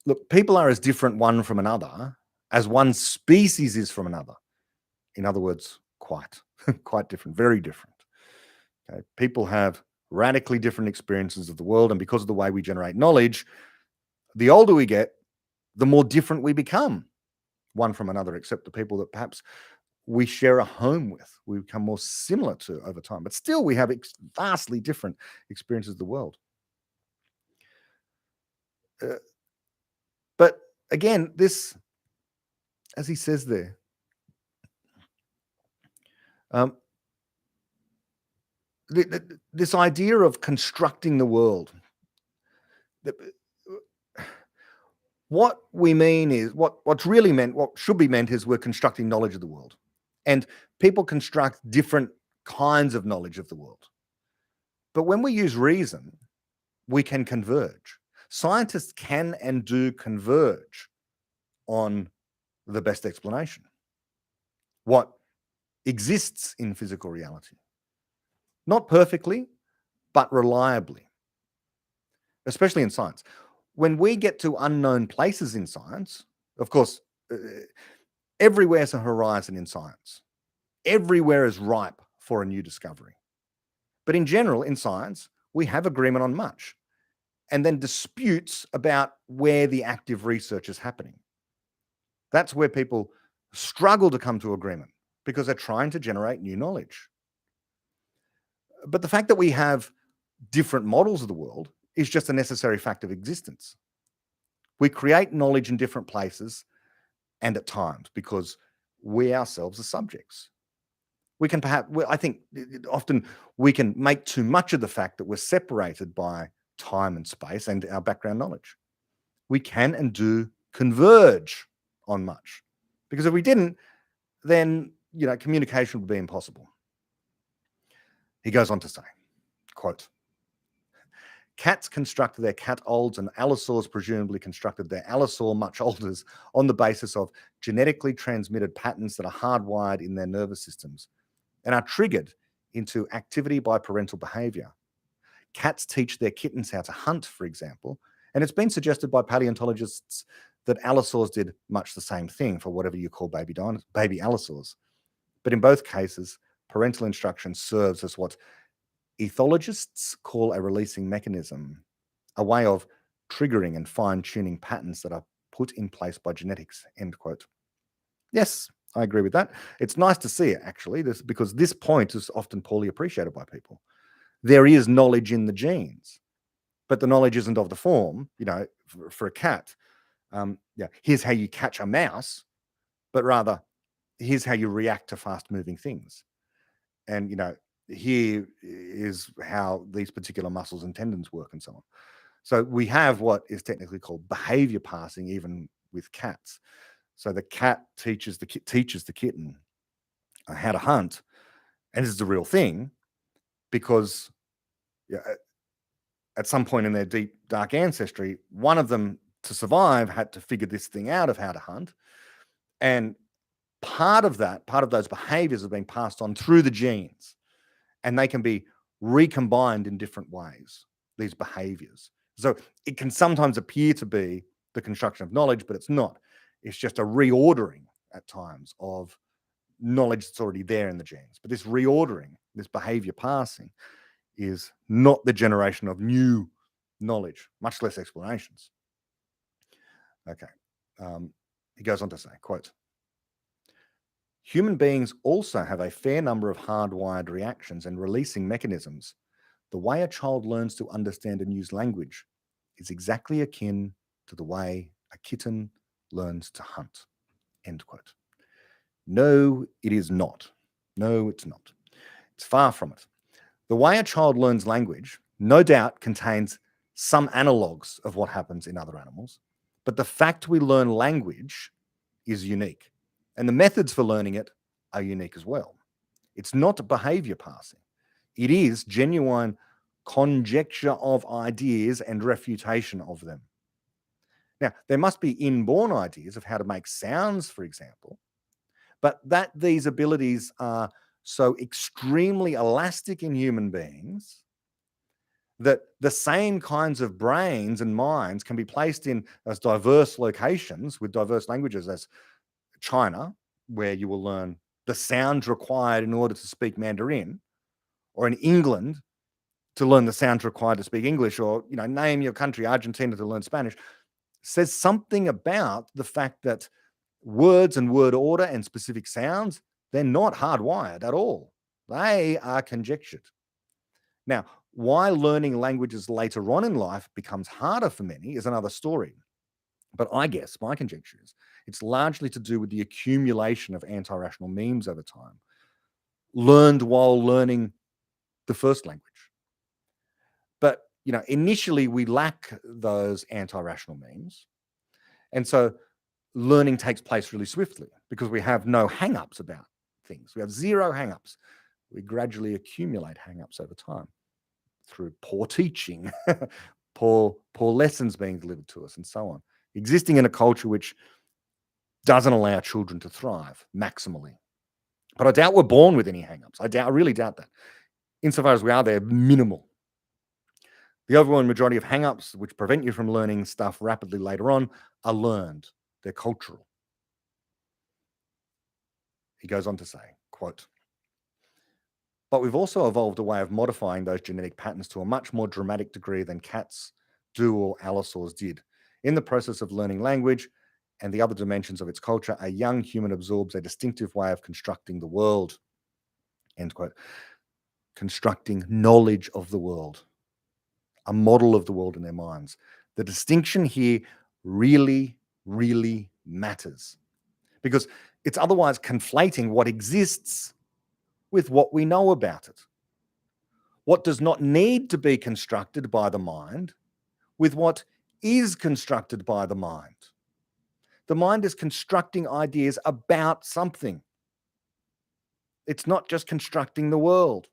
S1: Look, people are as different one from another as one species is from another. In other words, quite different, very different. Okay? People have radically different experiences of the world, and because of the way we generate knowledge, the older we get, the more different we become one from another, except the people that perhaps we share a home with, we become more similar to over time. But still, we have vastly different experiences of the world. But again, this, as he says there, this idea of constructing the world, what we mean is, what's really meant, what should be meant is we're constructing knowledge of the world. And people construct different kinds of knowledge of the world. But when we use reason, we can converge. Scientists can and do converge on the best explanation, what exists in physical reality. Not perfectly, but reliably, especially in science. When we get to unknown places in science, of course, everywhere's a horizon in science. Everywhere is ripe for a new discovery. But in general, in science, we have agreement on much, and then disputes about where the active research is happening. That's where people struggle to come to agreement because they're trying to generate new knowledge. But the fact that we have different models of the world is just a necessary fact of existence. We create knowledge in different places and at times because we ourselves are subjects. We can perhaps, I think often we can make too much of the fact that we're separated by time and space and our background knowledge. We can and do converge on much, because if we didn't, then communication would be impossible. He goes on to say, quote, cats constructed their cat-olds and allosaurs presumably constructed their allosaur much-olders on the basis of genetically transmitted patterns that are hardwired in their nervous systems and are triggered into activity by parental behavior. Cats teach their kittens how to hunt, for example, and it's been suggested by paleontologists that allosaurs did much the same thing for whatever you call baby allosaurs. But in both cases, parental instruction serves as what ethologists call a releasing mechanism, a way of triggering and fine-tuning patterns that are put in place by genetics, end quote. Yes, I agree with that. It's nice to see it, actually, because this point is often poorly appreciated by people. There is knowledge in the genes, but the knowledge isn't of the form, for a cat. Here's how you catch a mouse, but rather, here's how you react to fast-moving things. And, here is how these particular muscles and tendons work and so on. So we have what is technically called behavior passing, even with cats. So the cat teaches the kitten how to hunt, and this is the real thing because yeah, at some point in their deep dark ancestry, one of them to survive had to figure this thing out of how to hunt, and part of those behaviors are being passed on through the genes, and they can be recombined in different ways. These behaviors, so it can sometimes appear to be the construction of knowledge, but it's not. It's just a reordering at times of knowledge that's already there in the genes. But this reordering, this behavior passing, is not the generation of new knowledge, much less explanations. Okay. He goes on to say, quote, human beings also have a fair number of hardwired reactions and releasing mechanisms. The way a child learns to understand and use language is exactly akin to the way a kitten learns to hunt. End quote. No, it is not. No, it's not. It's far from it. The way a child learns language, no doubt, contains some analogues of what happens in other animals, but the fact we learn language is unique, and the methods for learning it are unique as well. It's not behavior passing. It is genuine conjecture of ideas and refutation of them. Now, there must be inborn ideas of how to make sounds, for example, but that these abilities are so extremely elastic in human beings that the same kinds of brains and minds can be placed in as diverse locations with diverse languages as China, where you will learn the sounds required in order to speak Mandarin, or in England to learn the sounds required to speak English, or name your country, Argentina, to learn Spanish, says something about the fact that words and word order and specific sounds, they're not hardwired at all. They are conjectured. Now, why learning languages later on in life becomes harder for many is another story. But I guess my conjecture is it's largely to do with the accumulation of anti-rational memes over time, learned while learning the first language. But, initially we lack those anti-rational memes. And so learning takes place really swiftly because we have no hang-ups about things. We have zero hang-ups. We gradually accumulate hang-ups over time through poor teaching, poor lessons being delivered to us, and so on. Existing in a culture which doesn't allow children to thrive maximally. But I doubt we're born with any hang-ups. I really doubt that. Insofar as we are, they're minimal. The overwhelming majority of hang-ups which prevent you from learning stuff rapidly later on are learned. They're cultural. He goes on to say, quote, but we've also evolved a way of modifying those genetic patterns to a much more dramatic degree than cats do or allosaurs did. In the process of learning language and the other dimensions of its culture, a young human absorbs a distinctive way of constructing the world. End quote. Constructing knowledge of the world, a model of the world in their minds. The distinction here really, really matters because it's otherwise conflating what exists with what we know about it. What does not need to be constructed by the mind with what is constructed by the mind. The mind is constructing ideas about something. It's not just constructing the world.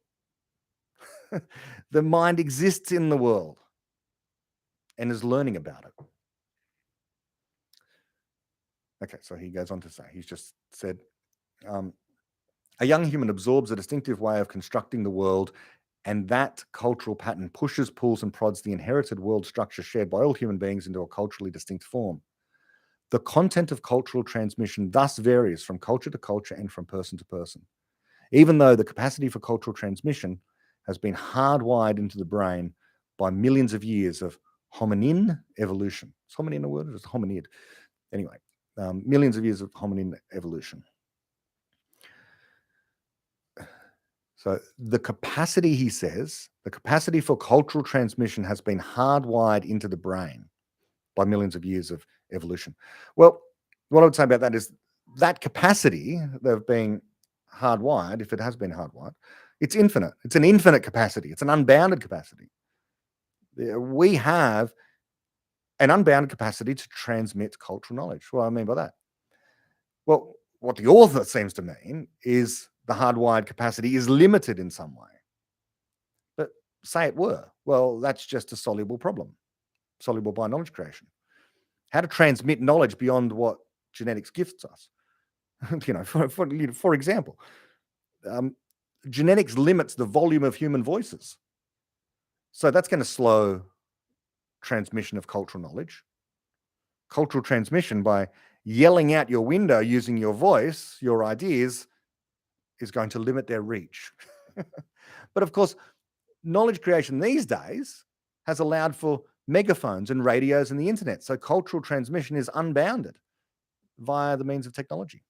S1: The mind exists in the world and is learning about it. Okay, so he goes on to say, he's just said, a young human absorbs a distinctive way of constructing the world, and that cultural pattern pushes, pulls, and prods the inherited world structure shared by all human beings into a culturally distinct form. The content of cultural transmission thus varies from culture to culture and from person to person. Even though the capacity for cultural transmission has been hardwired into the brain by millions of years of hominin evolution. Is hominin a word or is it hominid? Anyway, millions of years of hominin evolution. So the capacity, he says, the capacity for cultural transmission has been hardwired into the brain by millions of years of evolution. Well, what I would say about that is that capacity of being hardwired, if it has been hardwired, it's infinite. It's an infinite capacity. It's an unbounded capacity. We have an unbounded capacity to transmit cultural knowledge. What do I mean by that? Well, what the author seems to mean is the hardwired capacity is limited in some way. But say it were, well, that's just a soluble problem, soluble by knowledge creation. How to transmit knowledge beyond what genetics gifts us. For example, genetics limits the volume of human voices. So that's going to slow transmission of cultural knowledge. Cultural transmission by yelling out your window using your voice, your ideas, is going to limit their reach. But of course, knowledge creation these days has allowed for megaphones and radios and the internet. So cultural transmission is unbounded via the means of technology.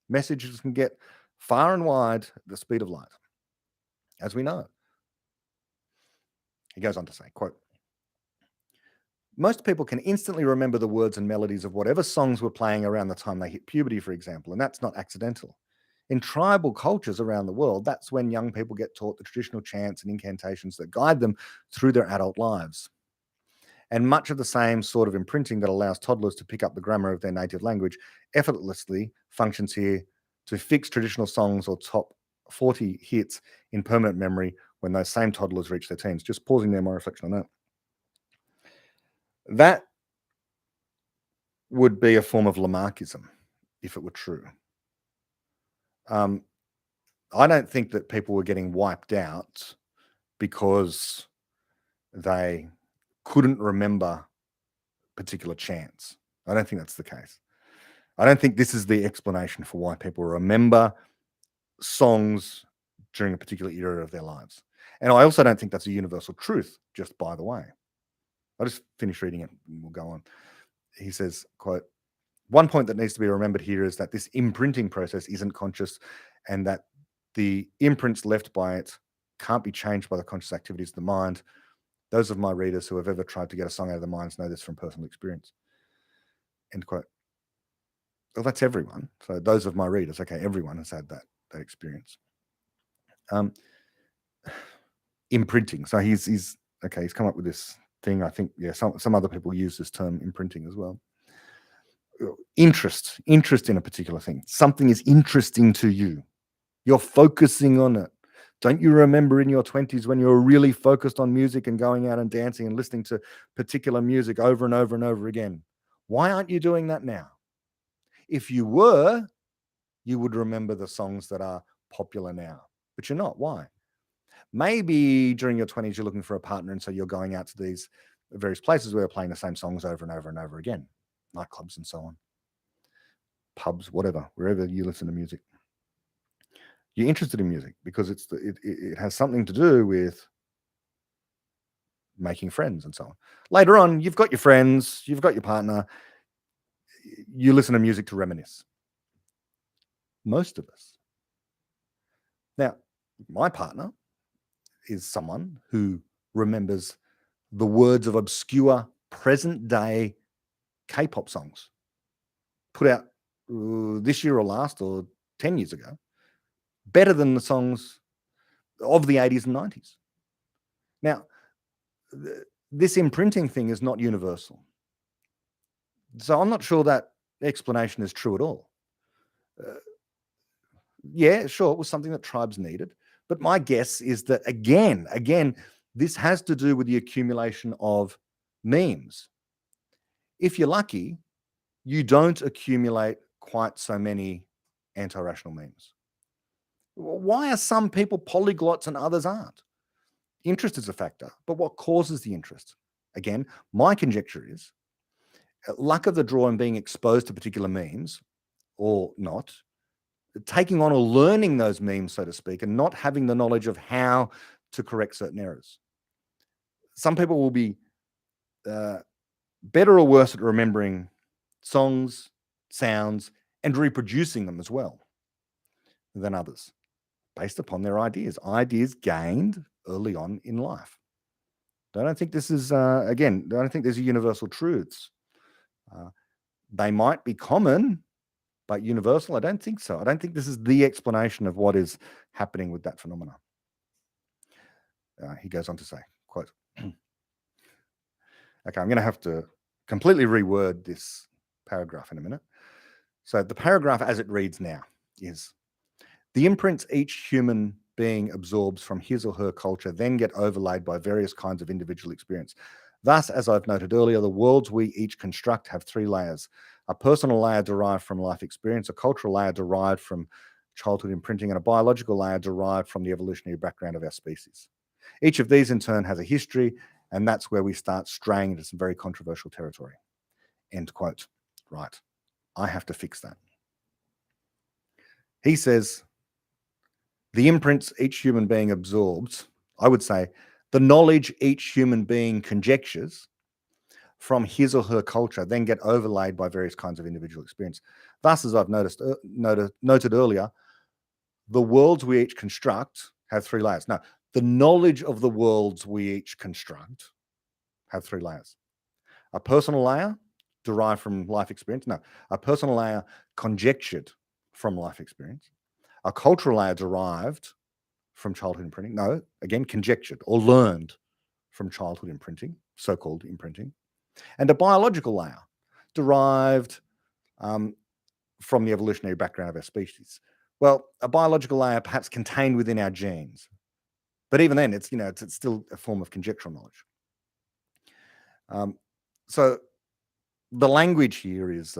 S1: Messages can get far and wide at the speed of light, as we know. He goes on to say, quote, most people can instantly remember the words and melodies of whatever songs were playing around the time they hit puberty, for example, and that's not accidental. In tribal cultures around the world, that's when young people get taught the traditional chants and incantations that guide them through their adult lives. And much of the same sort of imprinting that allows toddlers to pick up the grammar of their native language effortlessly functions here to fix traditional songs or top 40 hits in permanent memory when those same toddlers reach their teens. Just pausing there, my reflection on that. That would be a form of Lamarckism if it were true. I don't think that people were getting wiped out because they couldn't remember particular chants. I don't think that's the case. I don't think this is the explanation for why people remember songs during a particular era of their lives. And I also don't think that's a universal truth, just by the way. I'll just finish reading it and we'll go on. He says, quote, one point that needs to be remembered here is that this imprinting process isn't conscious and that the imprints left by it can't be changed by the conscious activities of the mind. Those of my readers who have ever tried to get a song out of their minds know this from personal experience. End quote. Well, that's everyone. So those of my readers, okay, everyone has had that experience. Imprinting. So he's come up with this thing. I think, yeah, some other people use this term imprinting as well. Interest in a particular thing. Something is interesting to you. You're focusing on it. Don't you remember in your 20s when you were really focused on music and going out and dancing and listening to particular music over and over and over again? Why aren't you doing that now? If you were, you would remember the songs that are popular now, but you're not. Why? Maybe during your 20s, you're looking for a partner, and so you're going out to these various places where you're playing the same songs over and over and over again, nightclubs and so on, pubs, whatever, wherever you listen to music. You're interested in music because it has something to do with making friends and so on. Later on, you've got your friends, you've got your partner, you listen to music to reminisce. Most of us. Now, my partner is someone who remembers the words of obscure present-day K-pop songs put out this year or last or 10 years ago, better than the songs of the 80s and 90s. Now, this imprinting thing is not universal. So I'm not sure that explanation is true at all. Yeah, sure, it was something that tribes needed. But my guess is that, again, this has to do with the accumulation of memes. If you're lucky, you don't accumulate quite so many anti-rational memes. Why are some people polyglots and others aren't? Interest is a factor, but what causes the interest? Again, my conjecture is luck of the draw and being exposed to particular memes or not, taking on or learning those memes, so to speak, and not having the knowledge of how to correct certain errors. Some people will be better or worse at remembering songs, sounds, and reproducing them as well than others, based upon their ideas gained early on in life. I don't think this is, I don't think there's universal truths. They might be common, but universal, I don't think so. I don't think this is the explanation of what is happening with that phenomena. He goes on to say, quote, Okay, I'm going to have to completely reword this paragraph in a minute. So the paragraph as it reads now is: the imprints each human being absorbs from his or her culture then get overlaid by various kinds of individual experience. Thus, as I've noted earlier, the worlds we each construct have three layers: a personal layer derived from life experience, a cultural layer derived from childhood imprinting, and a biological layer derived from the evolutionary background of our species. Each of these in turn has a history, and that's where we start straying into some very controversial territory. End quote. Right. I have to fix that. He says, the imprints each human being absorbs, I would say, the knowledge each human being conjectures from his or her culture then get overlaid by various kinds of individual experience. Thus, as I've noted earlier, the worlds we each construct have three layers. Now, the knowledge of the worlds we each construct have three layers: a personal layer derived from life experience. No, a personal layer conjectured from life experience. A cultural layer derived from childhood imprinting. No, again, conjectured or learned from childhood imprinting, so-called imprinting. And a biological layer derived from the evolutionary background of our species. Well, a biological layer perhaps contained within our genes, but even then, it's still a form of conjectural knowledge. So the language here is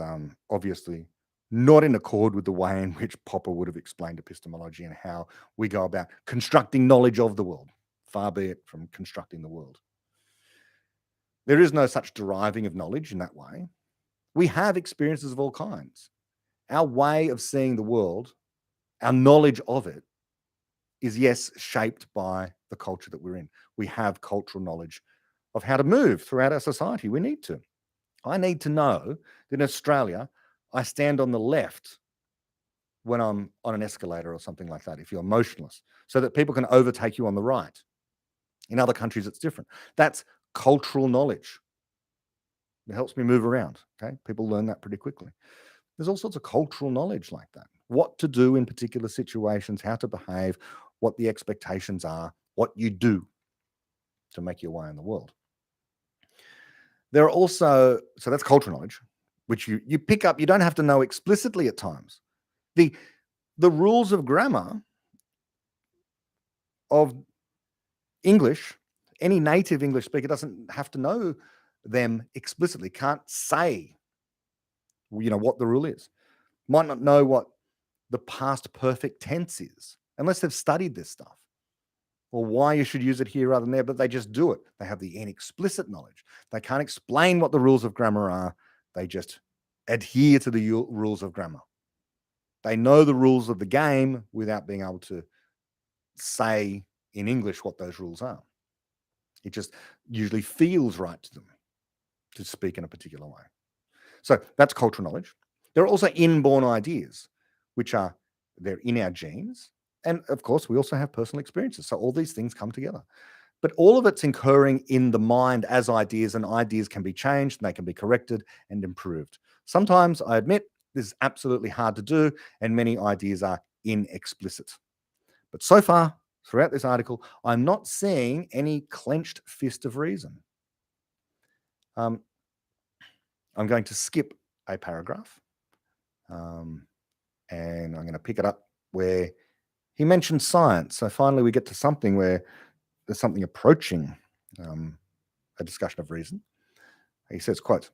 S1: obviously not in accord with the way in which Popper would have explained epistemology and how we go about constructing knowledge of the world. Far be it from constructing the world. There is no such deriving of knowledge in that way. We have experiences of all kinds. Our way of seeing the world, our knowledge of it, is, yes, shaped by the culture that we're in. We have cultural knowledge of how to move throughout our society. We need to. I need to know that in Australia, I stand on the left when I'm on an escalator or something like that, if you're motionless, so that people can overtake you on the right. In other countries, it's different. That's cultural knowledge. It helps me move around. Okay. People learn that pretty quickly. There's all sorts of cultural knowledge like that. What to do in particular situations, how to behave, what the expectations are, what you do to make your way in the world. There are also, so that's cultural knowledge, which you pick up. You don't have to know explicitly at times. The rules of grammar of English, any native English speaker doesn't have to know them explicitly, can't say, what the rule is. Might not know what the past perfect tense is unless they've studied this stuff, or why you should use it here rather than there, but they just do it. They have the inexplicit knowledge. They can't explain what the rules of grammar are. They just adhere to the rules of grammar. They know the rules of the game without being able to say in English what those rules are. It just usually feels right to them to speak in a particular way. So that's cultural knowledge. There are also inborn ideas, which are, they're in our genes. And of course, we also have personal experiences. So all these things come together. But all of it's occurring in the mind as ideas, and ideas can be changed and they can be corrected and improved. Sometimes, I admit, this is absolutely hard to do, and many ideas are inexplicit. But so far, throughout this article, I'm not seeing any clenched fist of reason. I'm going to skip a paragraph, and I'm going to pick it up where he mentioned science. So finally, we get to something where there's something approaching a discussion of reason. He says, quote,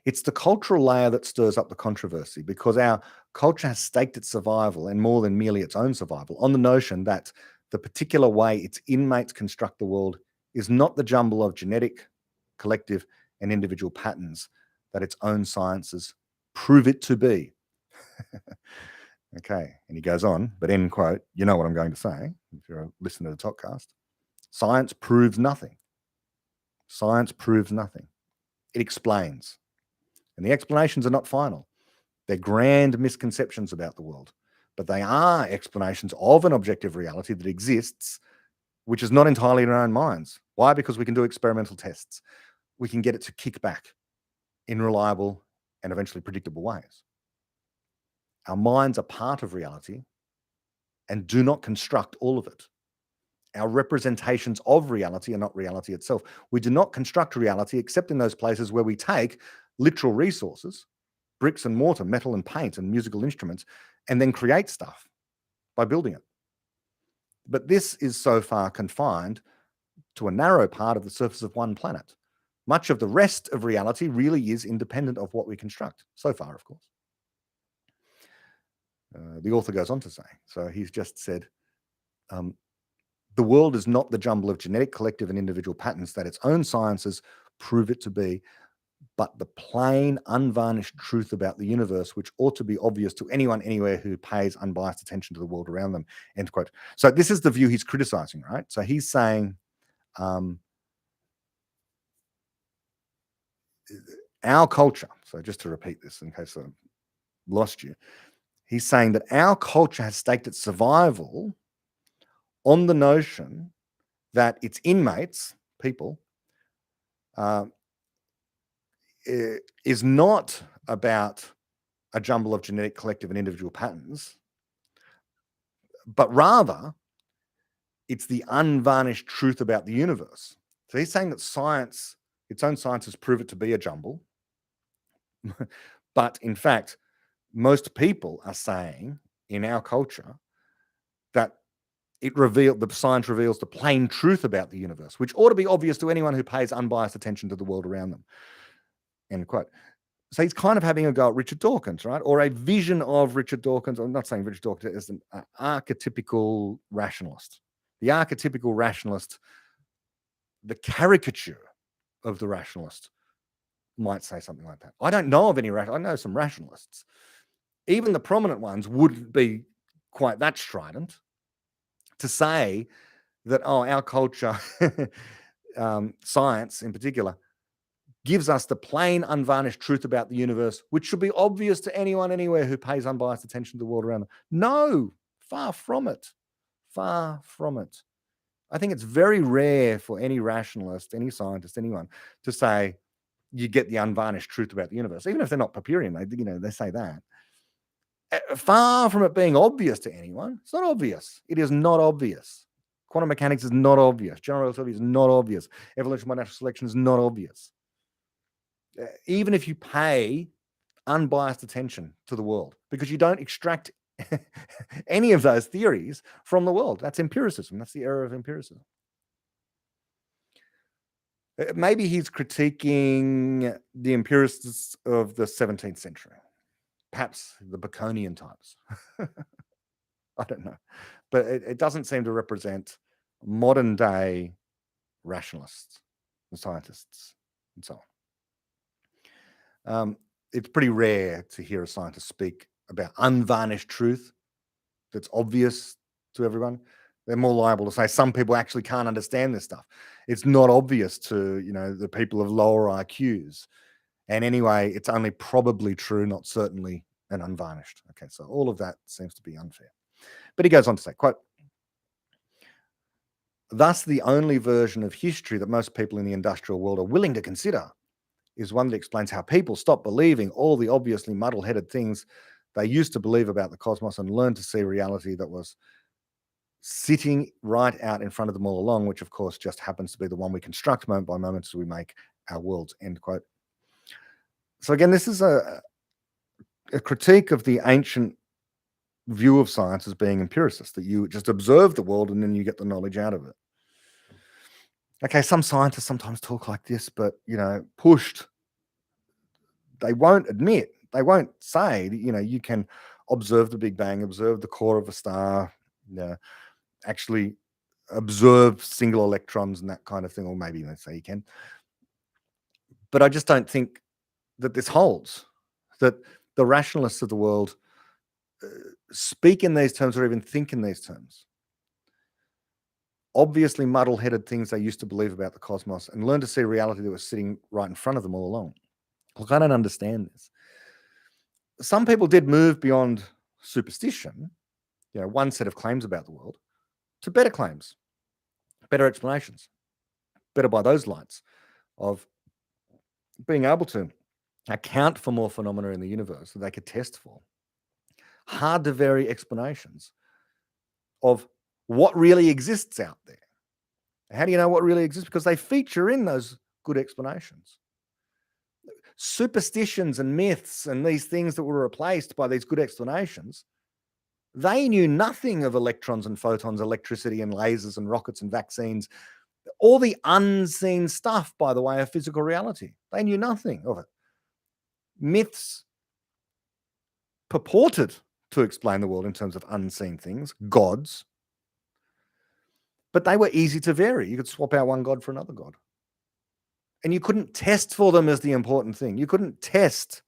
S1: "It's the cultural layer that stirs up the controversy because our culture has staked its survival, and more than merely its own survival, on the notion that the particular way its inmates construct the world is not the jumble of genetic, collective, and individual patterns that its own sciences prove it to be." Okay, and he goes on, but end quote, you know what I'm going to say if you're a listener to the Talkcast. Science proves nothing. Science proves nothing. It explains. And the explanations are not final. They're grand misconceptions about the world, but they are explanations of an objective reality that exists, which is not entirely in our own minds. Why? Because we can do experimental tests. We can get it to kick back in reliable and eventually predictable ways. Our minds are part of reality and do not construct all of it. Our representations of reality are not reality itself. We do not construct reality except in those places where we take literal resources, bricks and mortar, metal and paint and musical instruments, and then create stuff by building it. But this is so far confined to a narrow part of the surface of one planet. Much of the rest of reality really is independent of what we construct, so far, of course. The author goes on to say, so he's just said, the world is not the jumble of genetic, collective, and individual patterns that its own sciences prove it to be, but the plain, unvarnished truth about the universe, which ought to be obvious to anyone, anywhere who pays unbiased attention to the world around them, end quote. So this is the view he's criticizing, right? So he's saying, our culture, so just to repeat this in case I lost you, he's saying that our culture has staked its survival on the notion that its inmates, people, is not about a jumble of genetic, collective, and individual patterns, but rather it's the unvarnished truth about the universe. So he's saying that science, its own sciences prove it to be a jumble, but in fact, most people are saying in our culture that the science reveals the plain truth about the universe, which ought to be obvious to anyone who pays unbiased attention to the world around them. End quote. So he's kind of having a go at Richard Dawkins, right? Or a vision of Richard Dawkins. I'm not saying Richard Dawkins is an archetypical rationalist. The archetypical rationalist, the caricature of the rationalist might say something like that. I don't know of any I know some rationalists. Even the prominent ones wouldn't be quite that strident to say that, oh, our culture, science in particular, gives us the plain, unvarnished truth about the universe, which should be obvious to anyone, anywhere who pays unbiased attention to the world around them. No, far from it. Far from it. I think it's very rare for any rationalist, any scientist, anyone to say you get the unvarnished truth about the universe, even if they're not Popperian. They say that. Far from it being obvious to anyone. It's not obvious. It is not obvious. Quantum mechanics is not obvious. General relativity is not obvious. Evolution by natural selection is not obvious. Even if you pay unbiased attention to the world, because you don't extract any of those theories from the world. That's empiricism. That's the error of empiricism. Maybe he's critiquing the empiricists of the 17th century, perhaps the Baconian types. I don't know. But it doesn't seem to represent modern day rationalists and scientists and so on. It's pretty rare to hear a scientist speak about unvarnished truth that's obvious to everyone. They're more liable to say some people actually can't understand this stuff. It's not obvious to, the people of lower IQs. And anyway, it's only probably true, not certainly, and unvarnished. Okay, so all of that seems to be unfair. But he goes on to say, quote, thus the only version of history that most people in the industrial world are willing to consider is one that explains how people stopped believing all the obviously muddle-headed things they used to believe about the cosmos and learned to see reality that was sitting right out in front of them all along, which of course just happens to be the one we construct moment by moment as we make our worlds, end quote. So again, this is a critique of the ancient view of science as being empiricist, that you just observe the world and then you get the knowledge out of it. Okay, some scientists sometimes talk like this, but, pushed, they won't admit, they won't say, you can observe the Big Bang, observe the core of a star, actually observe single electrons and that kind of thing, or maybe let's say you can. But I just don't think that this holds, that the rationalists of the world speak in these terms or even think in these terms. Obviously muddle-headed things they used to believe about the cosmos and learn to see reality that was sitting right in front of them all along. Look, I don't understand this. Some people did move beyond superstition, one set of claims about the world, to better claims, better explanations, better by those lights of being able to account for more phenomena in the universe that they could test for. Hard to vary explanations of what really exists out there. How do you know what really exists? Because they feature in those good explanations. Superstitions and myths and these things that were replaced by these good explanations, they knew nothing of electrons and photons, electricity and lasers and rockets and vaccines, all the unseen stuff by the way of physical reality. They knew nothing of it. Myths purported to explain the world in terms of unseen things, gods, but they were easy to vary. You could swap out one god for another god. And you couldn't test for them as the important thing. You couldn't test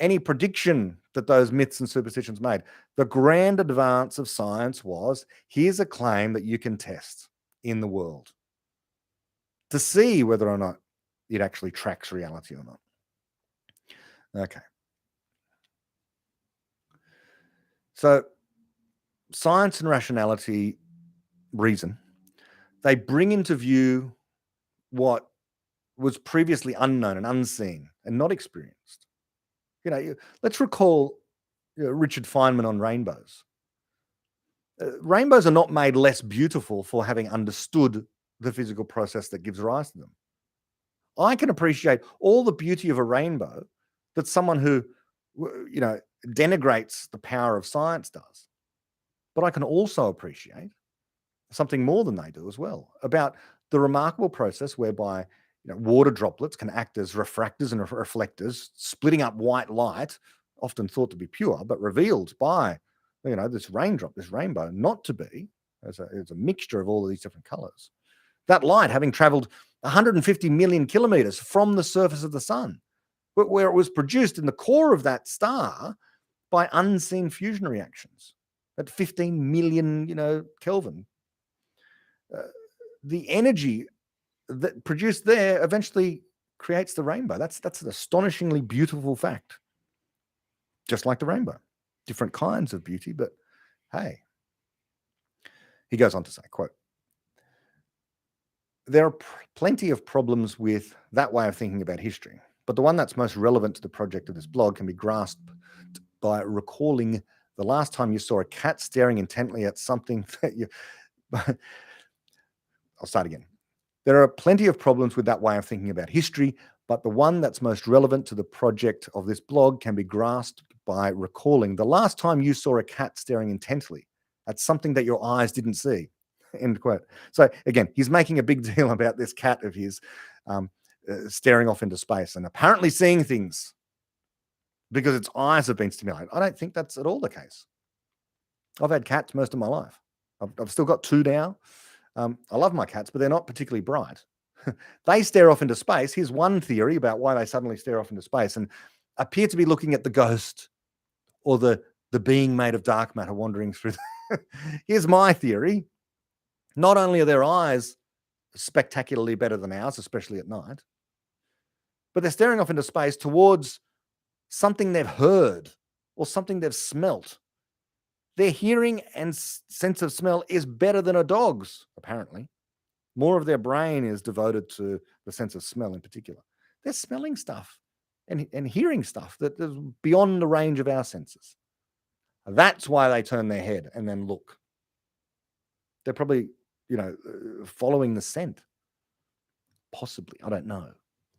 S1: any prediction that those myths and superstitions made. The grand advance of science was, here's a claim that you can test in the world to see whether or not it actually tracks reality or not. Okay. So science and rationality, reason, they bring into view what was previously unknown and unseen and not experienced. Let's recall Richard Feynman on rainbows. Rainbows are not made less beautiful for having understood the physical process that gives rise to them. I can appreciate all the beauty of a rainbow that someone who, denigrates the power of science does. But I can also appreciate something more than they do as well, about the remarkable process whereby water droplets can act as refractors and reflectors, splitting up white light, often thought to be pure, but revealed by this raindrop, this rainbow, not to be, as a mixture of all of these different colors. That light having traveled 150 million kilometers from the surface of the sun, where it was produced in the core of that star by unseen fusion reactions at 15 million, Kelvin. The energy that produced there eventually creates the rainbow. That's an astonishingly beautiful fact. Just like the rainbow. Different kinds of beauty, but hey. He goes on to say, quote, there are plenty of problems with that way of thinking about history, but the one that's most relevant to the project of this blog can be grasped by recalling the last time you saw a cat staring intently at something that you... I'll start again. There are plenty of problems with that way of thinking about history, but the one that's most relevant to the project of this blog can be grasped by recalling the last time you saw a cat staring intently at something that your eyes didn't see. End quote. So again, he's making a big deal about this cat of his staring off into space and apparently seeing things because its eyes have been stimulated. I don't think that's at all the case. I've had cats most of my life. I've still got two now. I love my cats, but they're not particularly bright. They stare off into space. Here's one theory about why they suddenly stare off into space and appear to be looking at the ghost or the being made of dark matter wandering through. Here's my theory. Not only are their eyes spectacularly better than ours, especially at night, but they're staring off into space towards something they've heard or something they've smelt. Their hearing and sense of smell is better than a dog's, apparently. More of their brain is devoted to the sense of smell in particular. They're smelling stuff and hearing stuff that is beyond the range of our senses. That's why they turn their head and then look. They're probably, following the scent. Possibly. I don't know.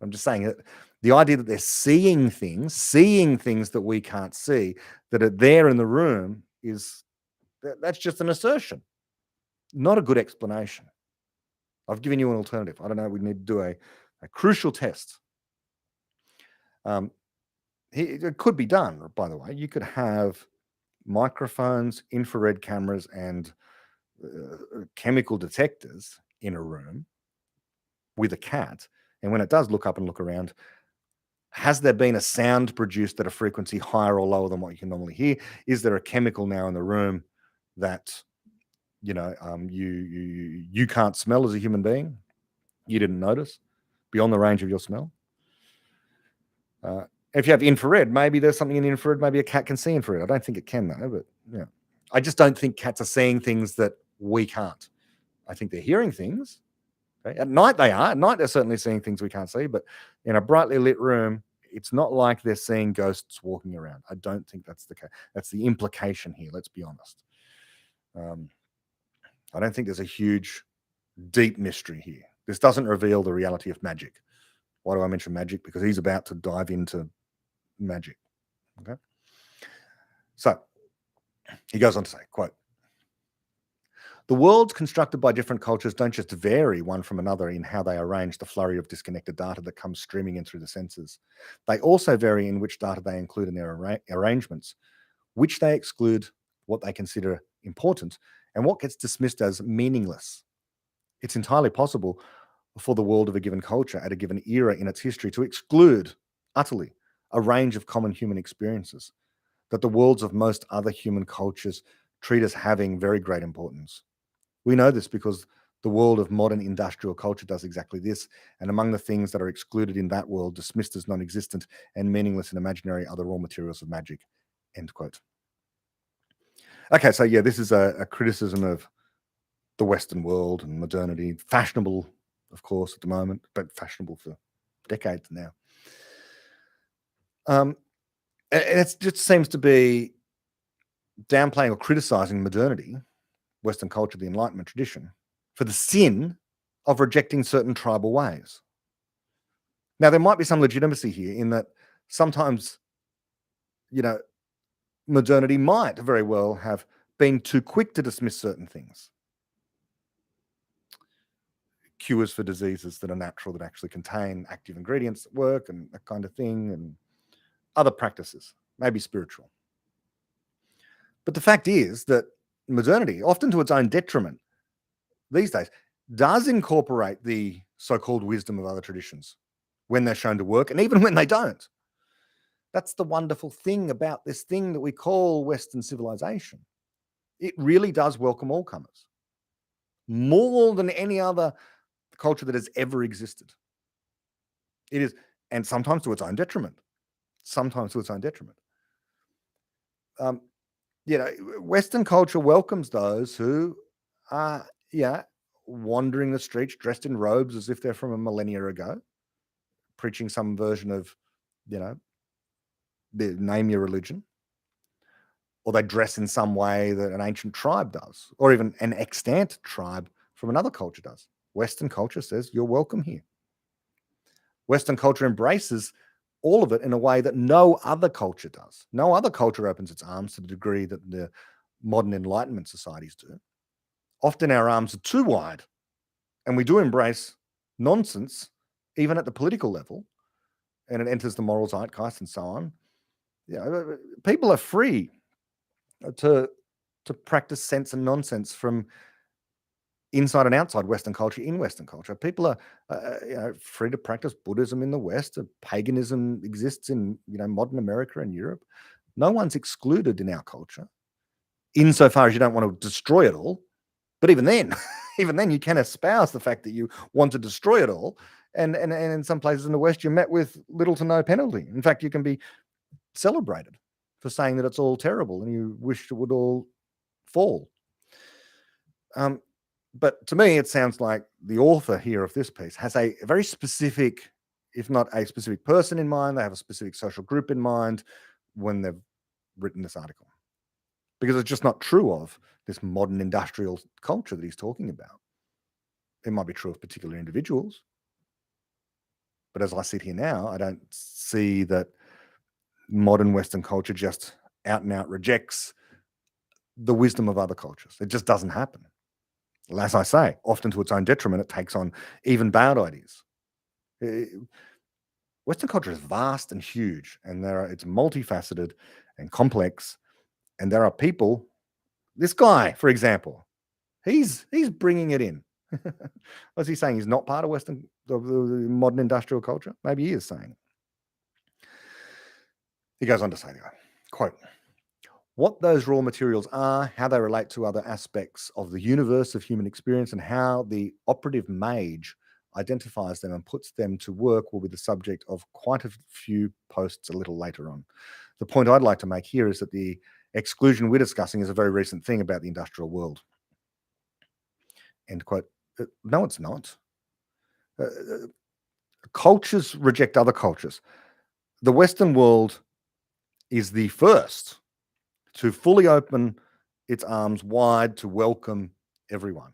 S1: I'm just saying that the idea that they're seeing things that we can't see, that are there in the room, that's just an assertion, not a good explanation. I've given you an alternative. I don't know. We need to do a crucial test. It could be done, by the way. You could have microphones, infrared cameras, and chemical detectors in a room with a cat. And when it does look up and look around, has there been a sound produced at a frequency higher or lower than what you can normally hear? Is there a chemical now in the room that you can't smell as a human being? You didn't notice beyond the range of your smell? If you have infrared, maybe there's something in the infrared. Maybe a cat can see infrared. I don't think it can though, but yeah. I just don't think cats are seeing things that we can't. I think they're hearing things. Okay? At night they are. At night they're certainly seeing things we can't see, but in a brightly lit room, it's not like they're seeing ghosts walking around. I don't think that's the case. That's the implication here. Let's be honest. I don't think there's a huge deep mystery here. This doesn't reveal the reality of magic. Why do I mention magic? Because he's about to dive into magic. Okay. So he goes on to say, quote, "The worlds constructed by different cultures don't just vary one from another in how they arrange the flurry of disconnected data that comes streaming in through the senses. They also vary in which data they include in their arrangements, which they exclude, what they consider important, and what gets dismissed as meaningless. It's entirely possible for the world of a given culture at a given era in its history to exclude utterly a range of common human experiences that the worlds of most other human cultures treat as having very great importance. We know this because the world of modern industrial culture does exactly this, and among the things that are excluded in that world, dismissed as non-existent and meaningless and imaginary, are the raw materials of magic." End quote. Okay, so yeah, this is a criticism of the Western world and modernity, fashionable, of course, at the moment, but fashionable for decades now. And it just seems to be downplaying or criticizing modernity, Western culture, the Enlightenment tradition, for the sin of rejecting certain tribal ways. Now, there might be some legitimacy here in that sometimes, you know, modernity might very well have been too quick to dismiss certain things. Cures for diseases that are natural, that actually contain active ingredients that work and that kind of thing, and other practices, maybe spiritual. But the fact is that modernity, often to its own detriment these days, does incorporate the so-called wisdom of other traditions when they're shown to work, and even when they don't. That's the wonderful thing about this thing that we call Western civilization. It really does welcome all comers, more than any other culture that has ever existed. It is, and sometimes to its own detriment. Sometimes to its own detriment. Western culture welcomes those who are, wandering the streets dressed in robes as if they're from a millennia ago, preaching some version of, name your religion, or they dress in some way that an ancient tribe does, or even an extant tribe from another culture does. Western culture says you're welcome here. Western culture embraces all of it in a way that no other culture does. No other culture opens its arms to the degree that the modern Enlightenment societies do. Often our arms are too wide, and we do embrace nonsense, even at the political level, and it enters the moral zeitgeist and so on. People are free to practice sense and nonsense from inside and outside Western culture, in Western culture. People are free to practice Buddhism in the West. Paganism exists in modern America and Europe. No one's excluded in our culture, insofar as you don't want to destroy it all. But even then, you can espouse the fact that you want to destroy it all. And in some places in the West, you're met with little to no penalty. In fact, you can be celebrated for saying that it's all terrible and you wish it would all fall. But to me, it sounds like the author here of this piece has a very specific, if not a specific person in mind, they have a specific social group in mind when they've written this article. Because it's just not true of this modern industrial culture that he's talking about. It might be true of particular individuals. But as I sit here now, I don't see that modern Western culture just out and out rejects the wisdom of other cultures. It just doesn't happen. As I say, often to its own detriment, it takes on even bad ideas. Western culture is vast and huge, and it's multifaceted and complex. And there are people, this guy, for example, he's bringing it in. Was he saying he's not part of the modern industrial culture? Maybe he is saying. He goes on to say, quote, "What those raw materials are, how they relate to other aspects of the universe of human experience, and how the operative mage identifies them and puts them to work will be the subject of quite a few posts a little later on. The point I'd like to make here is that the exclusion we're discussing is a very recent thing about the industrial world." End quote. No, it's not. Cultures reject other cultures. The Western world is the first to fully open its arms wide to welcome everyone.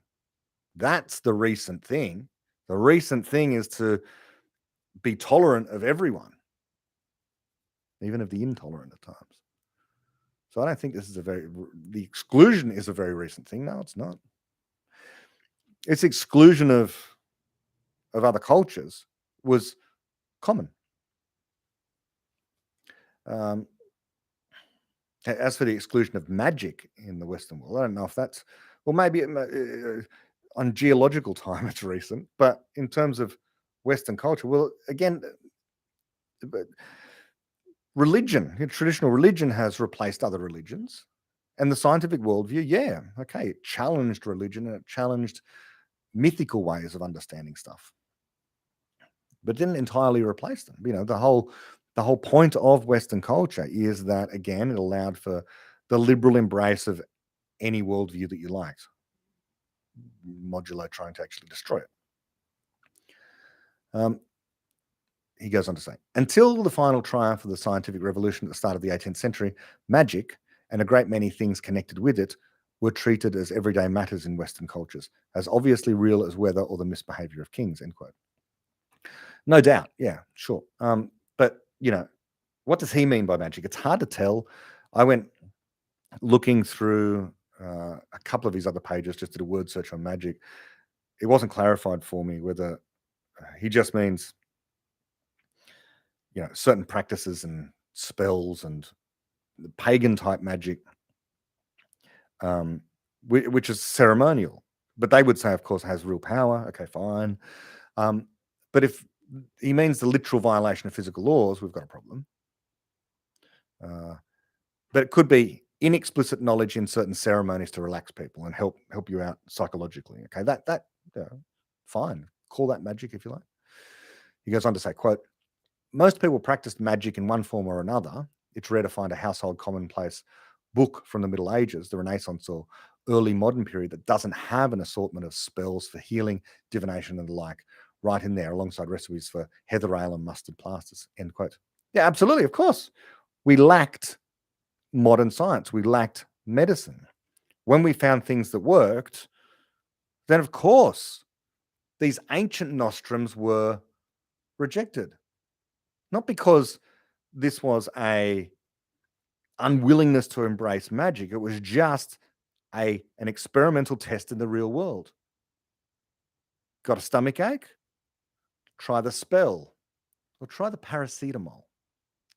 S1: That's the recent thing. The recent thing is to be tolerant of everyone, even of the intolerant at times. So I don't think this is the exclusion is a very recent thing. No, it's not. Its exclusion of other cultures was common. As for the exclusion of magic in the Western world, I don't know if that's, well, maybe on geological time it's recent, but in terms of Western culture, well, again, but religion, traditional religion has replaced other religions, and the scientific worldview, yeah, okay, it challenged religion and it challenged mythical ways of understanding stuff, but didn't entirely replace them. The whole point of Western culture is that, again, it allowed for the liberal embrace of any worldview that you liked, modulo trying to actually destroy it. He goes on to say, until the final triumph of the scientific revolution at the start of the 18th century, magic and a great many things connected with it were treated as everyday matters in Western cultures, as obviously real as weather or the misbehavior of kings, end quote. No doubt. Yeah, sure. But, what does he mean by magic? It's hard to tell. I went looking through a couple of his other pages, just did a word search on magic. It wasn't clarified for me whether he just means, certain practices and spells and the pagan type magic, which is ceremonial. But they would say, of course, it has real power. Okay, fine. But if he means the literal violation of physical laws, we've got a problem. But it could be inexplicit knowledge in certain ceremonies to relax people and help you out psychologically. Okay, that fine. Call that magic if you like. He goes on to say, quote, most people practiced magic in one form or another. It's rare to find a household commonplace book from the Middle Ages, the Renaissance, or early modern period that doesn't have an assortment of spells for healing, divination, and the like right in there, alongside recipes for heather ale and mustard plasters, end quote. Yeah, absolutely, of course. We lacked modern science. We lacked medicine. When we found things that worked, then of course, these ancient nostrums were rejected. Not because this was a unwillingness to embrace magic. It was just an experimental test in the real world. Got a stomach ache? Try the spell or try the paracetamol.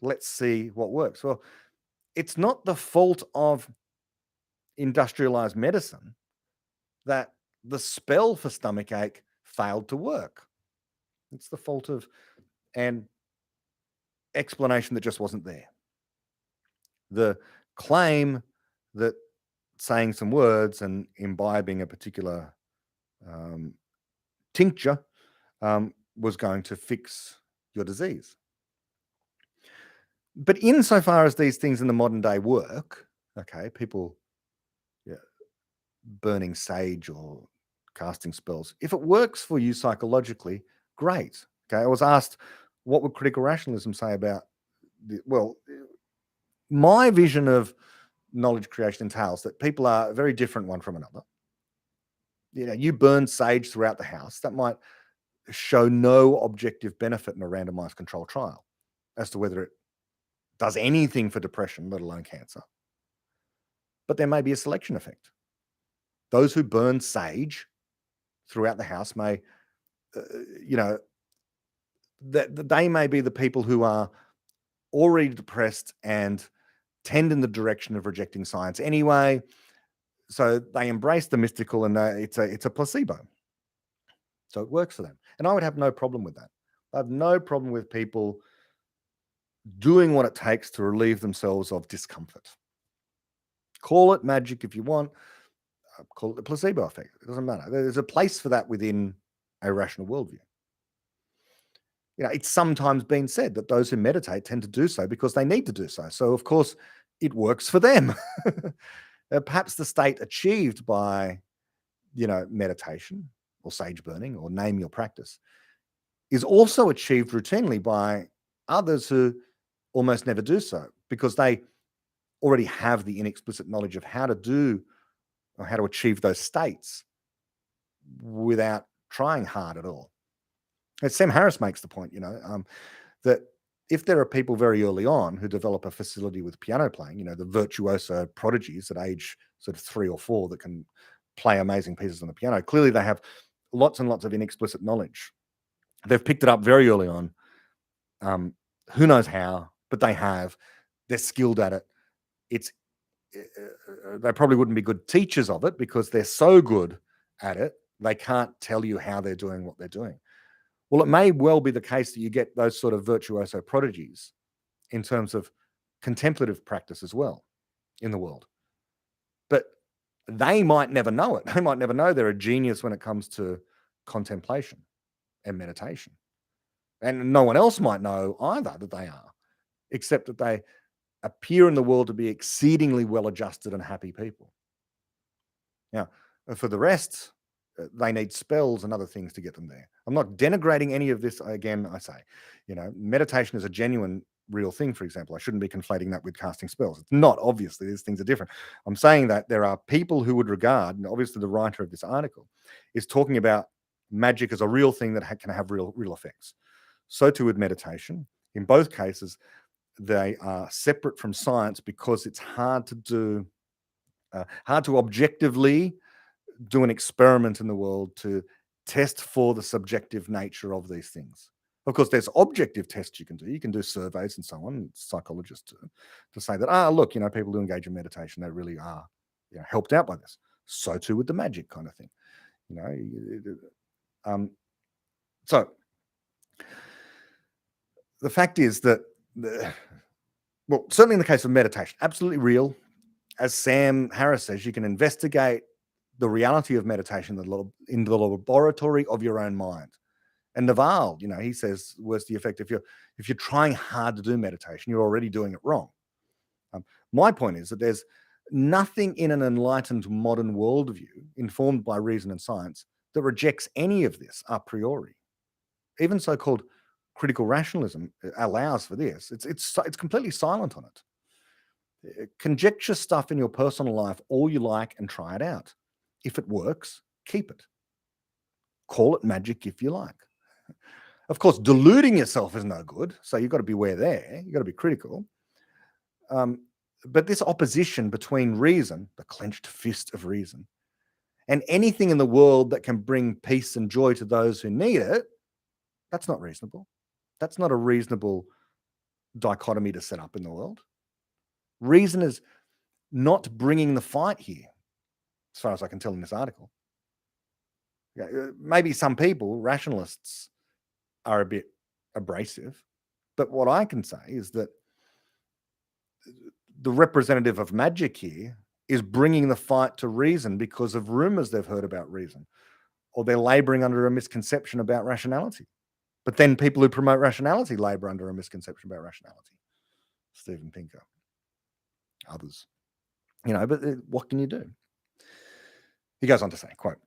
S1: Let's see what works. Well, it's not the fault of industrialized medicine that the spell for stomach ache failed to work. It's the fault of an explanation that just wasn't there. The claim that saying some words and imbibing a particular tincture was going to fix your disease. But insofar as these things in the modern day work, okay, people burning sage or casting spells, if it works for you psychologically, great. Okay, I was asked, what would critical rationalism say about well, my vision of knowledge creation entails that people are very different one from another. You burn sage throughout the house. That might show no objective benefit in a randomized control trial as to whether it does anything for depression, let alone cancer. But there may be a selection effect. Those who burn sage throughout the house may, that they may be the people who are already depressed and tend in the direction of rejecting science anyway. So they embrace the mystical, and it's a placebo. So it works for them. And I would have no problem with that. I have no problem with people doing what it takes to relieve themselves of discomfort. Call it magic if you want. Call it the placebo effect. It doesn't matter. There's a place for that within a rational worldview. It's sometimes been said that those who meditate tend to do so because they need to do so. So, of course, it works for them. Perhaps the state achieved by, meditation or sage burning or name your practice is also achieved routinely by others who almost never do so because they already have the inexplicit knowledge of how to do or how to achieve those states without trying hard at all. And Sam Harris makes the point, that if there are people very early on who develop a facility with piano playing, the virtuoso prodigies at age sort of 3 or 4 that can play amazing pieces on the piano, clearly they have lots and lots of inexplicit knowledge. They've picked it up very early on. Who knows how, but they have. They're skilled at it. They probably wouldn't be good teachers of it because they're so good at it, they can't tell you how they're doing what they're doing. Well, it may well be the case that you get those sort of virtuoso prodigies in terms of contemplative practice as well in the world. But they might never know it. They might never know they're a genius when it comes to contemplation and meditation. And no one else might know either that they are, except that they appear in the world to be exceedingly well-adjusted and happy people. Now, for the rest, they need spells and other things to get them there. I'm not denigrating any of this. Again, I say, meditation is a genuine, real thing, for example. I shouldn't be conflating that with casting spells. It's not, obviously. These things are different. I'm saying that there are people who would regard, and obviously the writer of this article is talking about magic as a real thing that can have real effects. So too with meditation. In both cases, they are separate from science because it's hard to do, hard to objectively do an experiment in the world to test for the subjective nature of these things. Of course, there's objective tests you can do. You can do surveys and so on, psychologists to say that, look, people who engage in meditation, they really are helped out by this. So too with the magic kind of thing. So the fact is that, certainly in the case of meditation, absolutely real. As Sam Harris says, you can investigate the reality of meditation in the laboratory of your own mind. And Naval, he says, worse the effect, if you're trying hard to do meditation, you're already doing it wrong. My point is that there's nothing in an enlightened modern worldview informed by reason and science that rejects any of this a priori. Even so-called critical rationalism allows for this. It's completely silent on it. Conjecture stuff in your personal life all you like and try it out. If it works, keep it. Call it magic if you like. Of course, deluding yourself is no good, so you've got to beware there. You've got to be critical. But this opposition between reason, the clenched fist of reason, and anything in the world that can bring peace and joy to those who need it, that's not reasonable. That's not a reasonable dichotomy to set up in the world. Reason is not bringing the fight here, as far as I can tell in this article. Maybe some people, rationalists, are a bit abrasive, but what I can say is that the representative of magic here is bringing the fight to reason because of rumors they've heard about reason, or they're laboring under a misconception about rationality. But then people who promote rationality labor under a misconception about rationality. Steven Pinker, others, but what can you do? He goes on to say, quote,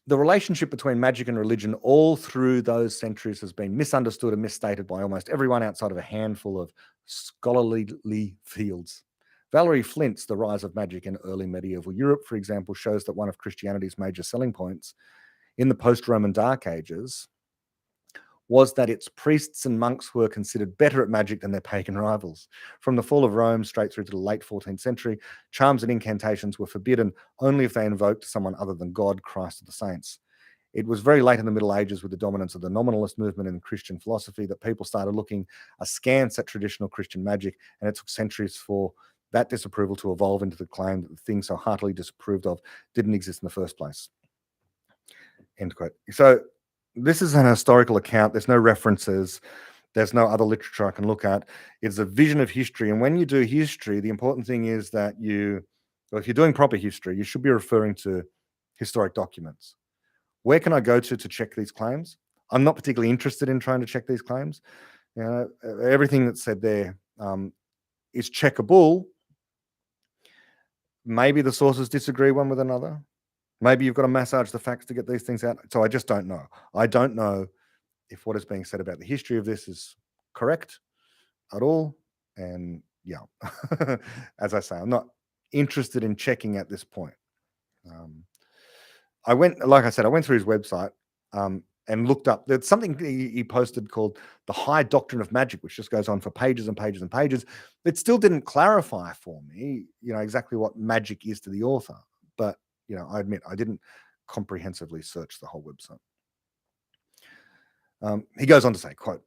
S1: "The relationship between magic and religion all through those centuries has been misunderstood and misstated by almost everyone outside of a handful of scholarly fields. Valerie Flint's The Rise of Magic in Early Medieval Europe, for example, shows that one of Christianity's major selling points in the post-Roman Dark Ages was that its priests and monks were considered better at magic than their pagan rivals. From the fall of Rome straight through to the late 14th century, charms and incantations were forbidden only if they invoked someone other than God, Christ, or the saints. It was very late in the Middle Ages, with the dominance of the nominalist movement in Christian philosophy, that people started looking askance at traditional Christian magic, and it took centuries for that disapproval to evolve into the claim that the thing so heartily disapproved of didn't exist in the first place." End quote. So this is an historical account. There's no references. There's no other literature I can look at. It's a vision of history. And when you do history, the important thing is that if you're doing proper history, you should be referring to historic documents. Where can I go to check these claims? I'm not particularly interested in trying to check these claims. Everything that's said there is checkable. Maybe the sources disagree one with another. Maybe you've got to massage the facts to get these things out. So I just don't know. I don't know if what is being said about the history of this is correct at all. And yeah, as I say, I'm not interested in checking at this point. I went, like I said, I went through his website and looked up. There's something he posted called the High Doctrine of Magic, which just goes on for pages and pages and pages. It still didn't clarify for me, exactly what magic is to the author. But I admit I didn't comprehensively search the whole website. He goes on to say, quote,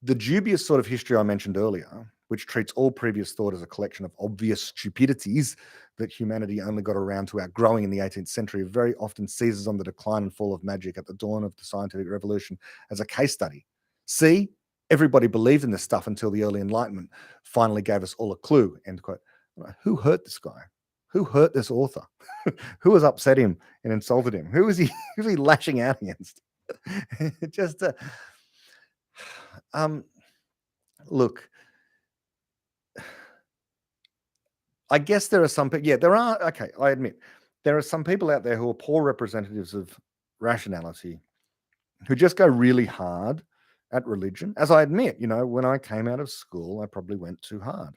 S1: "The dubious sort of history I mentioned earlier, which treats all previous thought as a collection of obvious stupidities that humanity only got around to outgrowing in the 18th century, very often seizes on the decline and fall of magic at the dawn of the scientific revolution as a case study. See, everybody believed in this stuff until the early Enlightenment finally gave us all a clue," end quote. Who hurt this guy? Who hurt this author? Who has upset him and insulted him? Who is he lashing out against? Just look, I guess there are some people. Yeah, there are. Okay, I admit there are some people out there who are poor representatives of rationality, who just go really hard at religion. As I admit, when I came out of school, I probably went too hard.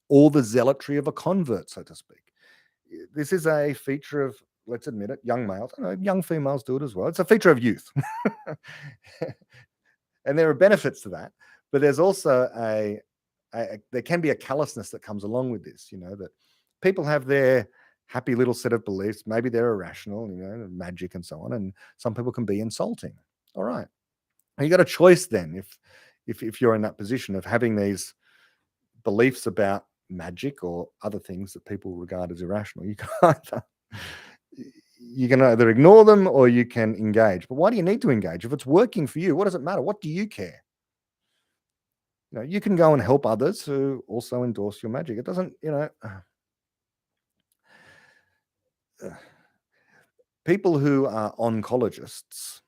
S1: All the zealotry of a convert, so to speak. This is a feature of, let's admit it, young males. I know young females do it as well. It's a feature of youth. And there are benefits to that. But there's also there can be a callousness that comes along with this, that people have their happy little set of beliefs. Maybe they're irrational, magic and so on. And some people can be insulting. All right. And you got a choice then if you're in that position of having these beliefs about magic or other things that people regard as irrational. You can either ignore them or you can engage. But why do you need to engage? If it's working for you, what does it matter? What do you care? You can go and help others who also endorse your magic. It doesn't, people who are oncologists,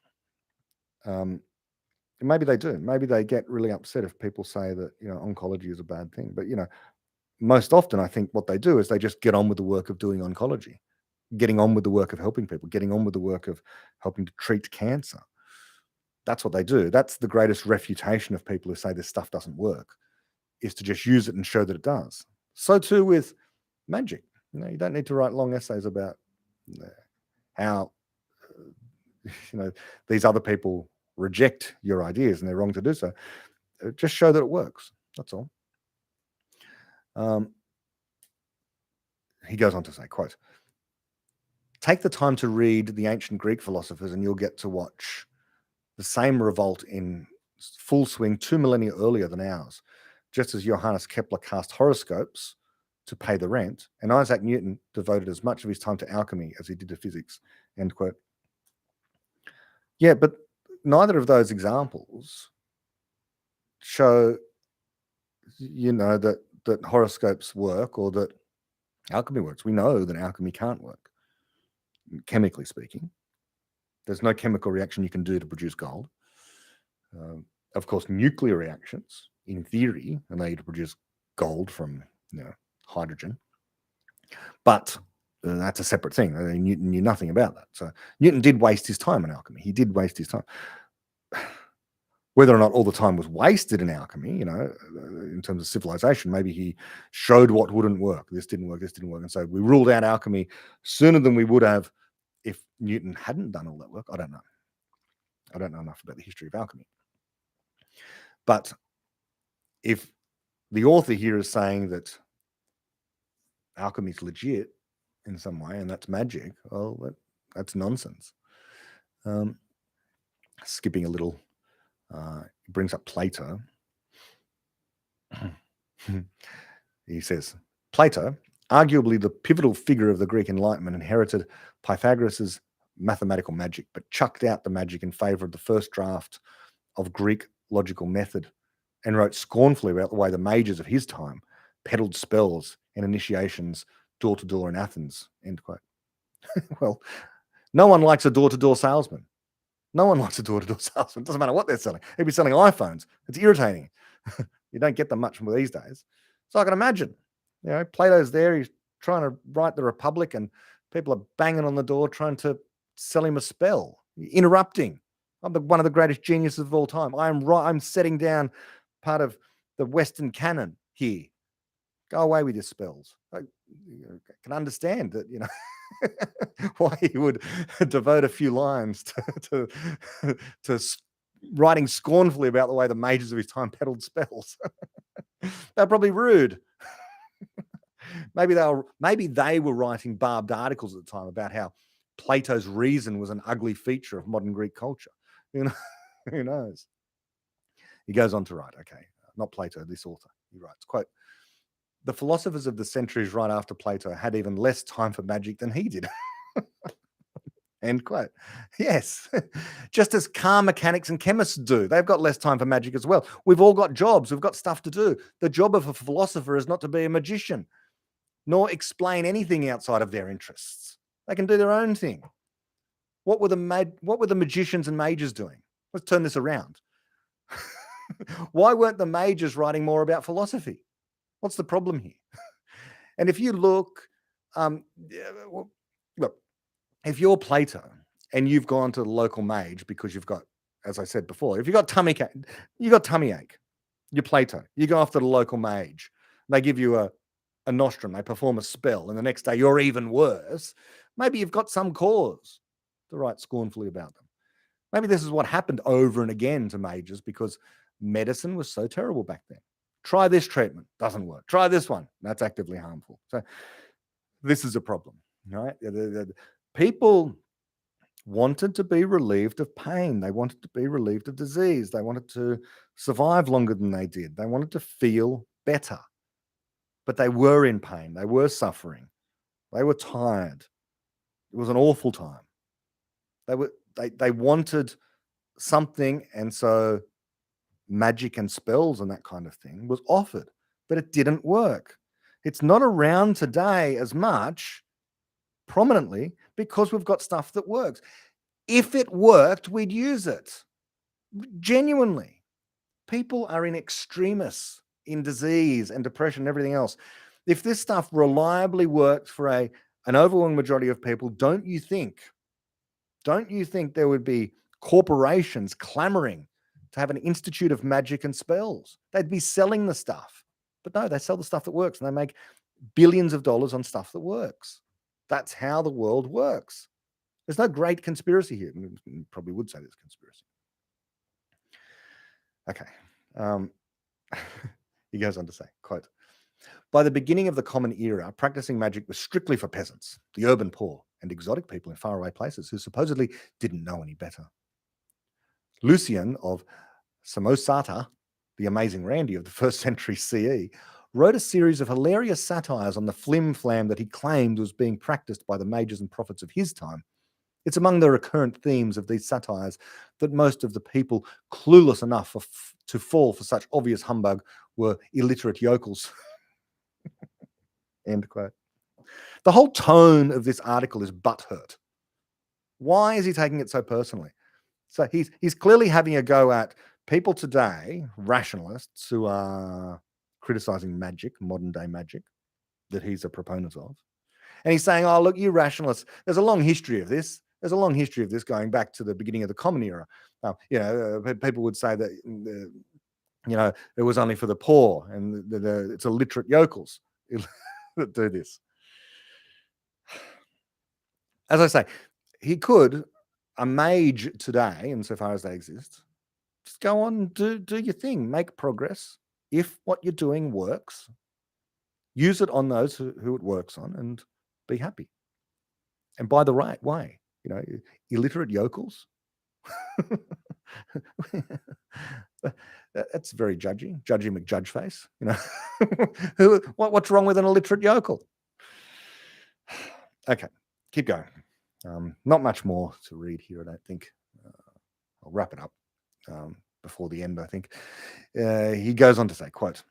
S1: maybe they do. Maybe they get really upset if people say that, oncology is a bad thing. But, most often I think what they do is they just get on with the work of doing oncology, getting on with the work of helping people, getting on with the work of helping to treat cancer. That's what they do. That's the greatest refutation of people who say this stuff doesn't work, is to just use it and show that it does. So too with magic. You don't need to write long essays about how these other people reject your ideas and they're wrong to do so. Just show that it works. That's all. He goes on to say, quote, "Take the time to read the ancient Greek philosophers and you'll get to watch the same revolt in full swing 2 millennia earlier than ours. Just as Johannes Kepler cast horoscopes to pay the rent, and Isaac Newton devoted as much of his time to alchemy as he did to physics," end quote. Yeah, but neither of those examples show, that horoscopes work or that alchemy works. We know that alchemy can't work, chemically speaking. There's no chemical reaction you can do to produce gold. Of course, nuclear reactions, in theory, allow you to produce gold from hydrogen. But that's a separate thing. Newton knew nothing about that. So Newton did waste his time in alchemy. He did waste his time. Whether or not all the time was wasted in alchemy, in terms of civilization, maybe he showed what wouldn't work. This didn't work, this didn't work. And so we ruled out alchemy sooner than we would have if Newton hadn't done all that work. I don't know. I don't know enough about the history of alchemy. But if the author here is saying that alchemy is legit in some way and that's magic, well, that's nonsense. Skipping a little, he brings up Plato. He says, "Plato, arguably the pivotal figure of the Greek Enlightenment, inherited Pythagoras' mathematical magic, but chucked out the magic in favor of the first draft of Greek logical method and wrote scornfully about the way the mages of his time peddled spells and initiations door to door in Athens," end quote. Well, no one likes a door-to-door salesman. No one likes a door-to-door salesman. It doesn't matter what they're selling. They'd be selling iPhones. It's irritating. You don't get them much more these days. So I can imagine, Plato's there. He's trying to write the Republic and people are banging on the door trying to sell him a spell, interrupting. I'm one of the greatest geniuses of all time. I'm setting down part of the Western canon here. Go away with your spells. I can understand that, why he would devote a few lines to writing scornfully about the way the mages of his time peddled spells. They're probably rude. Maybe they were writing barbed articles at the time about how Plato's reason was an ugly feature of modern Greek culture. You know, who knows? He goes on to write, okay, not Plato, this author. He writes, quote, "The philosophers of the centuries right after Plato had even less time for magic than he did." End quote. Yes, just as car mechanics and chemists do. They've got less time for magic as well. We've all got jobs. We've got stuff to do. The job of a philosopher is not to be a magician, nor explain anything outside of their interests. They can do their own thing. What were the magicians and mages doing? Let's turn this around. Why weren't the mages writing more about philosophy? What's the problem here? And if you look, look, if you're Plato and you've gone to the local mage because you've got, as I said before, if you've got tummy ache, you're Plato. You go off to the local mage. They give you a nostrum. They perform a spell, and the next day you're even worse. Maybe you've got some cause to write scornfully about them. Maybe this is what happened over and again to mages because medicine was so terrible back then. Try this treatment, doesn't work. Try this one, that's actively harmful. So this is a problem, right? The people wanted to be relieved of pain. They wanted to be relieved of disease. They wanted to survive longer than they did. They wanted to feel better. But they were in pain. They were suffering. They were tired. It was an awful time. They wanted something, and so magic and spells and that kind of thing was offered, but it didn't work. It's not around today as much prominently because we've got stuff that works. If it worked, we'd use it. Genuinely. People are in extremis in disease and depression and everything else. If this stuff reliably works for an overwhelming majority of people, don't you think there would be corporations clamoring to have an institute of magic and spells? They'd be selling the stuff. But no, they sell the stuff that works, and they make billions of dollars on stuff that works. That's how the world works. There's no great conspiracy here. You probably would say there's conspiracy. Okay. He goes on to say, quote, "By the beginning of the Common Era, practicing magic was strictly for peasants, the urban poor, and exotic people in faraway places who supposedly didn't know any better. Lucian of Samosata, the amazing Randy of the 1st century CE, wrote a series of hilarious satires on the flim-flam that he claimed was being practiced by the mages and prophets of his time. It's among the recurrent themes of these satires that most of the people clueless enough to fall for such obvious humbug were illiterate yokels." End quote. The whole tone of this article is butthurt. Why is he taking it so personally? So he's clearly having a go at people today, rationalists who are criticizing magic, modern day magic, that he's a proponent of. And he's saying, oh, look, you rationalists, there's a long history of this. There's a long history of this going back to the beginning of the Common Era. People would say that, it was only for the poor and it's illiterate yokels that do this. As I say, a mage today, insofar as they exist, just go on, do your thing, make progress. If what you're doing works, use it on those who it works on and be happy. And by the right way, illiterate yokels. That's very judgy McJudge face. What's wrong with an illiterate yokel? Okay, keep going. Not much more to read here, I don't think. I'll wrap it up before the end, I think. He goes on to say, quote,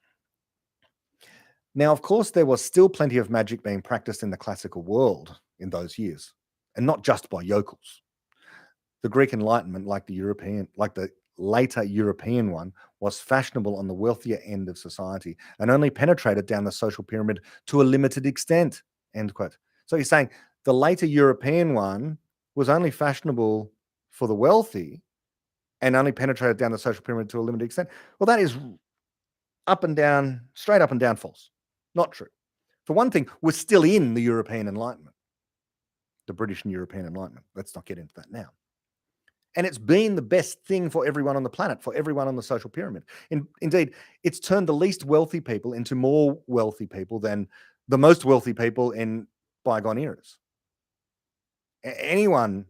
S1: "Now, of course, there was still plenty of magic being practiced in the classical world in those years, and not just by yokels. The Greek Enlightenment, like the later European one, was fashionable on the wealthier end of society and only penetrated down the social pyramid to a limited extent." End quote. So he's saying the later European one was only fashionable for the wealthy and only penetrated down the social pyramid to a limited extent. Well, that is straight up and down false. Not true. For one thing, we're still in the European Enlightenment. the British and European Enlightenment. Let's not get into that now. And it's been the best thing for everyone on the planet, for everyone on the social pyramid. Indeed, it's turned the least wealthy people into more wealthy people than the most wealthy people in bygone eras. Anyone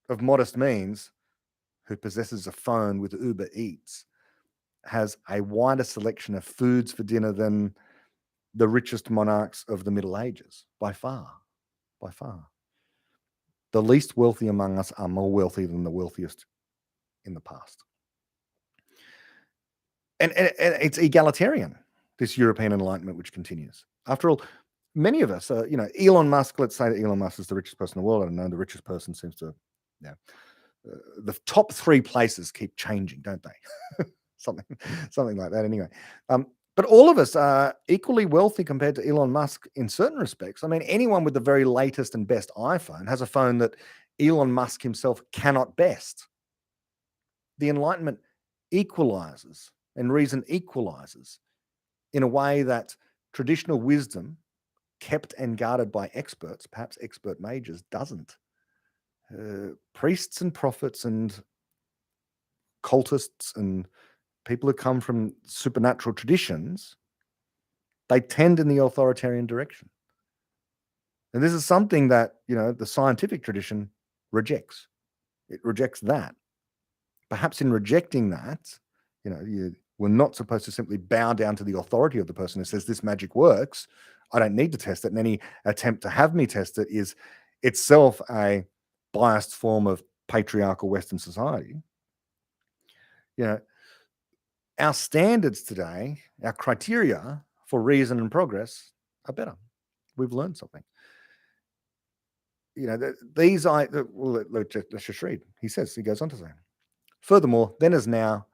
S1: of modest means who possesses a phone with Uber Eats has a wider selection of foods for dinner than the richest monarchs of the Middle Ages, by far, by far. The least wealthy among us are more wealthy than the wealthiest in the past. And it's egalitarian, this European Enlightenment, which continues. After all, many of us, Elon Musk, let's say that Elon Musk is the richest person in the world. I don't know, the richest person seems to, the top 3 places keep changing, don't they? something like that anyway. But all of us are equally wealthy compared to Elon Musk in certain respects. I mean, anyone with the very latest and best iPhone has a phone that Elon Musk himself cannot best. The Enlightenment equalizes, and reason equalizes, in a way that traditional wisdom, kept and guarded by experts, perhaps expert mages, doesn't. Priests and prophets and cultists and people who come from supernatural traditions, they tend in the authoritarian direction. And this is something that, the scientific tradition rejects. It rejects that. Perhaps in rejecting that, we're not supposed to simply bow down to the authority of the person who says this magic works. I don't need to test it. And any attempt to have me test it is itself a biased form of patriarchal Western society. Our standards today, our criteria for reason and progress are better. We've learned something. Let's just read. He goes on to say, furthermore, then as now,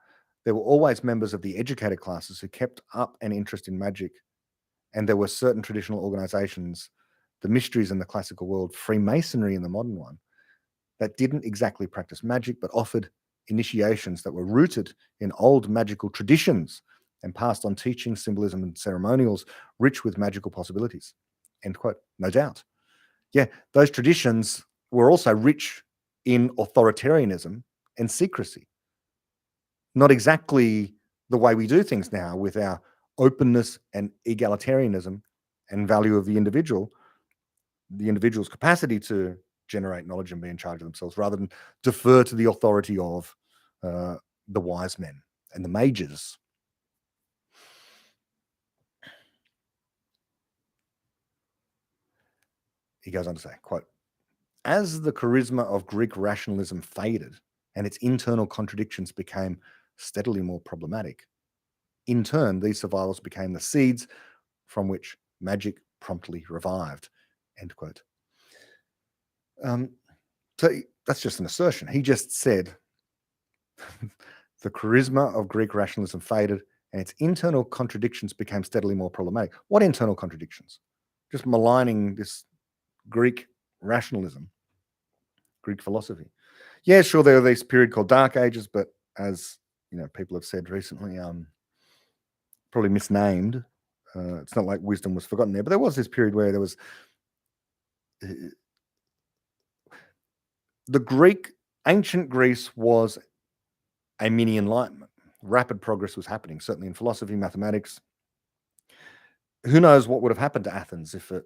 S1: there were always members of the educated classes who kept up an interest in magic, and there were certain traditional organizations, the mysteries in the classical world, Freemasonry in the modern one, that didn't exactly practice magic, but offered initiations that were rooted in old magical traditions and passed on teaching, symbolism, and ceremonials rich with magical possibilities. End quote. No doubt. Yeah, those traditions were also rich in authoritarianism and secrecy. Not exactly the way we do things now with our openness and egalitarianism and value of the individual's capacity to generate knowledge and be in charge of themselves, rather than defer to the authority of the wise men and the mages. He goes on to say, quote, as the charisma of Greek rationalism faded and its internal contradictions became steadily more problematic, in turn, these survivals became the seeds from which magic promptly revived, end quote. So that's just an assertion. He just said the charisma of Greek rationalism faded and its internal contradictions became steadily more problematic. What internal contradictions? Just maligning this Greek rationalism, Greek philosophy. Yeah, sure, there was this period called Dark Ages, but as people have said recently, probably misnamed. It's not like wisdom was forgotten there, but there was this period where there was ancient Greece was a mini enlightenment. Rapid progress was happening, certainly in philosophy, mathematics. Who knows what would have happened to Athens if it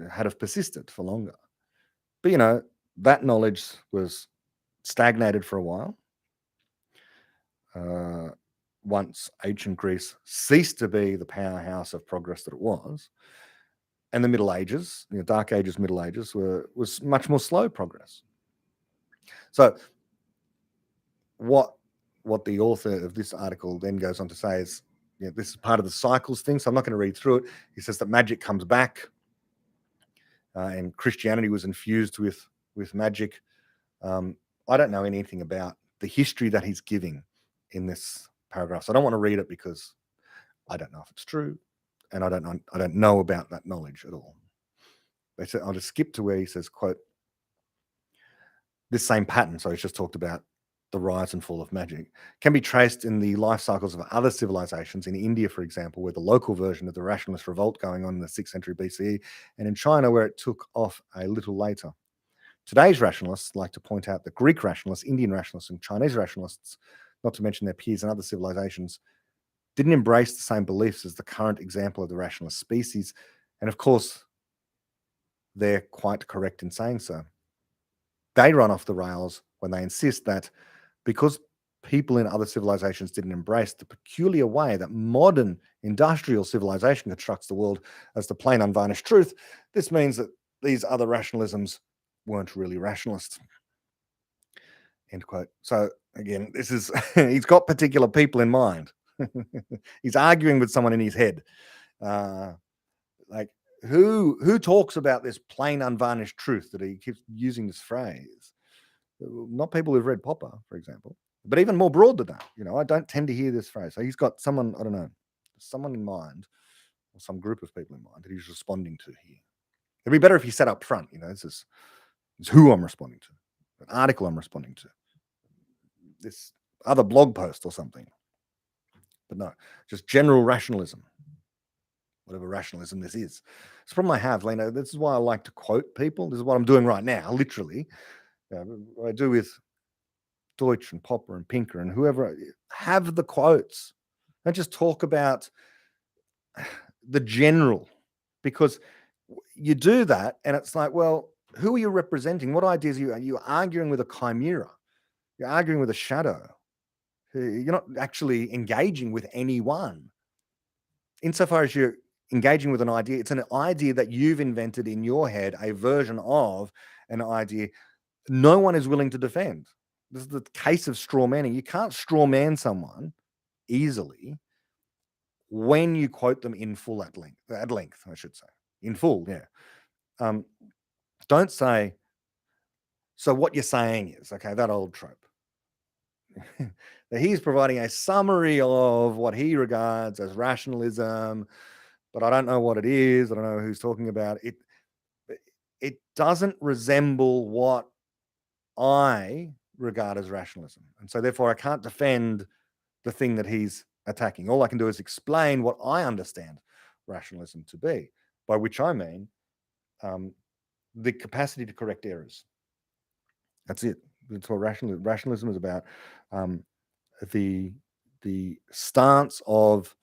S1: had have persisted for longer? But that knowledge was stagnated for a while. Once ancient Greece ceased to be the powerhouse of progress that it was, and the Middle Ages, Dark Ages, Middle Ages, was much more slow progress. So what the author of this article then goes on to say is, this is part of the cycles thing, so I'm not going to read through it. He says that magic comes back, and Christianity was infused with magic. I don't know anything about the history that he's giving in this paragraph, so I don't want to read it because I don't know if it's true, and I don't know about that knowledge at all. I'll just skip to where he says, quote, this same pattern, so he's just talked about the rise and fall of magic, can be traced in the life cycles of other civilizations, in India, for example, where the local version of the rationalist revolt going on in the 6th century BCE, and in China, where it took off a little later. Today's rationalists like to point out that Greek rationalists, Indian rationalists, and Chinese rationalists, not to mention their peers in other civilizations, didn't embrace the same beliefs as the current example of the rationalist species. And of course, they're quite correct in saying so. They run off the rails when they insist that because people in other civilizations didn't embrace the peculiar way that modern industrial civilization constructs the world as the plain unvarnished truth, this means that these other rationalisms weren't really rationalist. End quote. So again, this is he's got particular people in mind. He's arguing with someone in his head. Like who talks about this plain unvarnished truth that he keeps using this phrase? Not people who've read Popper, for example, but even more broad than that. I don't tend to hear this phrase. So he's got someone, I don't know, someone in mind, or some group of people in mind that he's responding to here. It'd be better if he said up front, this is who I'm responding to, an article I'm responding to, this other blog post or something. But no, just general rationalism, whatever rationalism this is. It's a problem I have, Lena. This is why I like to quote people. This is what I'm doing right now, literally. I do with Deutsch and Popper and Pinker and whoever. Have the quotes. Don't just talk about the general, because you do that and it's like, well, who are you representing? What ideas are you arguing with a chimera? You're arguing with a shadow. You're not actually engaging with anyone. Insofar as you're engaging with an idea, it's an idea that you've invented in your head, a version of an idea no one is willing to defend. This is the case of straw manning. You can't straw man someone easily when you quote them in full at length, I should say. In full, yeah. Don't say, so what you're saying is, okay, that old trope. That he's providing a summary of what he regards as rationalism, but I don't know what it is. I don't know who's talking about it. It doesn't resemble what I regard as rationalism. And so therefore I can't defend the thing that he's attacking. All I can do is explain what I understand rationalism to be, by which I mean the capacity to correct errors. That's it. That's what rationalism is about. The stance of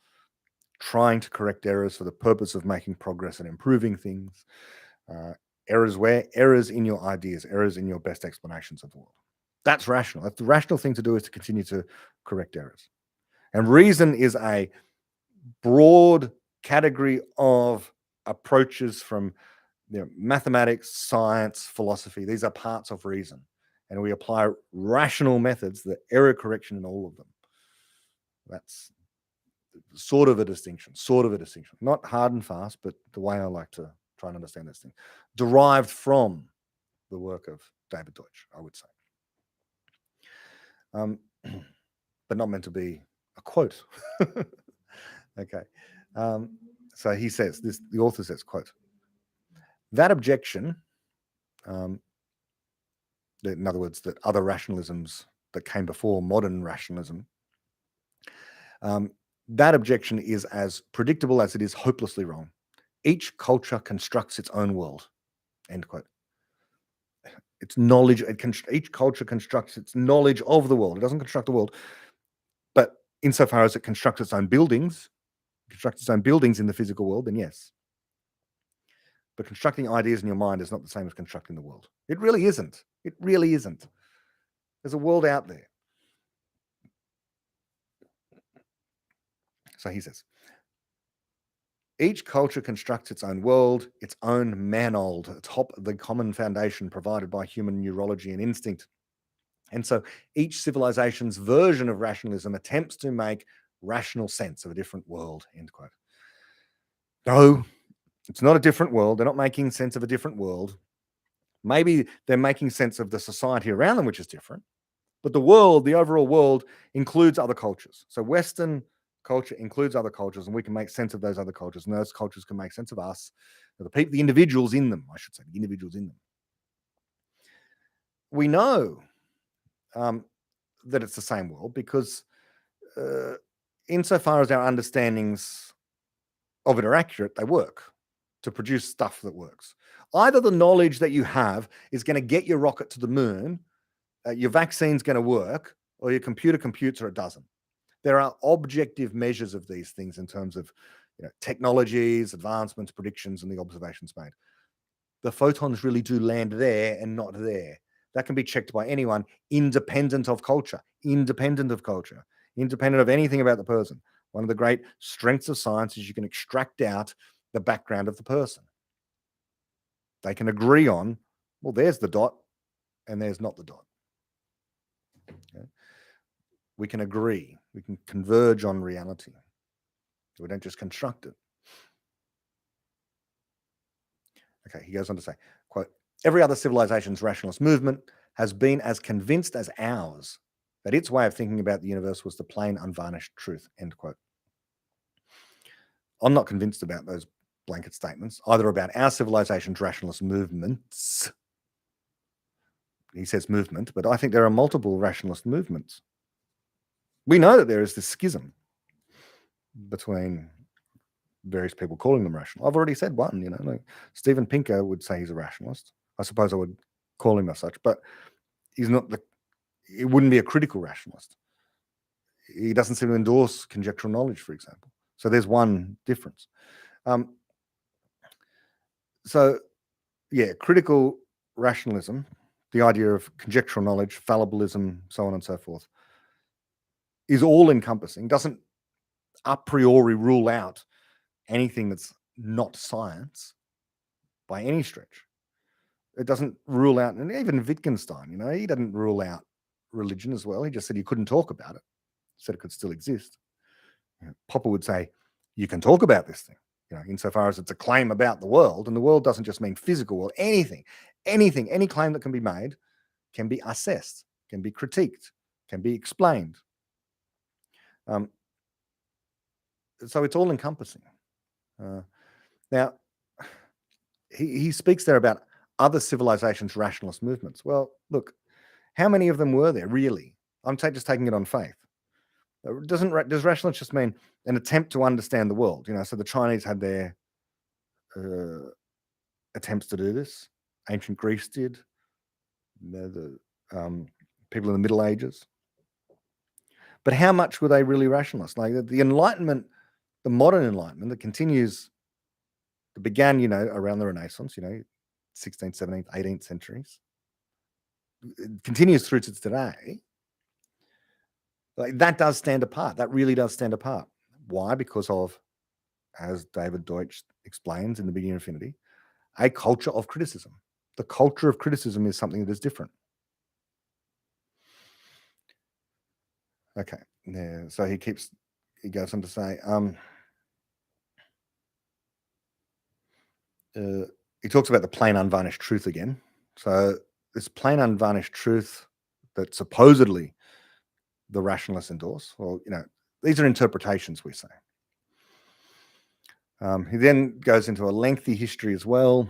S1: trying to correct errors for the purpose of making progress and improving things. Errors in your ideas, errors in your best explanations of the world. That's rational. That's the rational thing to do, is to continue to correct errors. And reason is a broad category of approaches from mathematics, science, philosophy. These are parts of reason. And we apply rational methods, the error correction in all of them. That's sort of a distinction. Not hard and fast, but the way I like to try and understand this thing. Derived from the work of David Deutsch, I would say. But not meant to be a quote. Okay. So he says, the author says, quote, that objection, in other words, that other rationalisms that came before modern rationalism, that objection is as predictable as it is hopelessly wrong. Each culture constructs its own world, end quote. Its knowledge, each culture constructs its knowledge of the world. It doesn't construct the world, but insofar as it constructs its own buildings, in the physical world, then yes. But constructing ideas in your mind is not the same as constructing the world. It really isn't. It really isn't. There's a world out there. So he says, each culture constructs its own world, its own man-old, atop the common foundation provided by human neurology and instinct. And so each civilization's version of rationalism attempts to make rational sense of a different world, end quote. No, it's not a different world. They're not making sense of a different world. Maybe they're making sense of the society around them, which is different. But the world, the overall world, includes other cultures. So Western culture includes other cultures, and we can make sense of those other cultures, and those cultures can make sense of us, the individuals in them, I should say, the individuals in them. We know that it's the same world because insofar as our understandings of it are accurate, they work. to produce stuff that works. Either the knowledge that you have is going to get your rocket to the moon, your vaccine's going to work, or your computer computes or it doesn't. There are objective measures of these things in terms of technologies, advancements, predictions, and the observations made. The photons really do land there and not there. That can be checked by anyone, independent of culture, independent of anything about the person. One of the great strengths of science is you can extract out the background of the person. They can agree on, well, there's the dot and there's not the dot. Okay. We can agree. We can converge on reality. We don't just construct it. Okay, he goes on to say, quote, every other civilization's rationalist movement has been as convinced as ours that its way of thinking about the universe was the plain, unvarnished truth, end quote. I'm not convinced about those blanket statements, either about our civilization's rationalist movements. He says movement, but I think there are multiple rationalist movements. We know that there is this schism between various people calling them rational. I've already said one, like Steven Pinker would say he's a rationalist. I suppose I would call him as such, but he's not it wouldn't be a critical rationalist. He doesn't seem to endorse conjectural knowledge, for example. So there's one difference. So yeah, critical rationalism, the idea of conjectural knowledge, fallibilism, so on and so forth, is all encompassing, doesn't a priori rule out anything that's not science by any stretch. It doesn't rule out, and even Wittgenstein, he doesn't rule out religion as well. He just said you couldn't talk about it. He said it could still exist. Popper would say you can talk about this thing, insofar as it's a claim about the world, and the world doesn't just mean physical world. Anything, any claim that can be made can be assessed, can be critiqued, can be explained. So it's all encompassing. Now, he speaks there about other civilizations' rationalist movements. Well, look, how many of them were there really? I'm just taking it on faith. Does rationalist just mean an attempt to understand the world? So the Chinese had their attempts to do this. Ancient Greece did. The people in the Middle Ages. But how much were they really rationalist? Like the Enlightenment, the modern Enlightenment that continues, that began, around the Renaissance, 16th, 17th, 18th centuries, it continues through to today. Like that does stand apart. That really does stand apart. Why? Because of, as David Deutsch explains in The Beginning of Infinity, a culture of criticism. The culture of criticism is something that is different. Okay. Yeah. So he goes on to say, he talks about the plain unvarnished truth again. So this plain unvarnished truth that supposedly the rationalists endorse, well, these are interpretations, we say. He then goes into a lengthy history as well,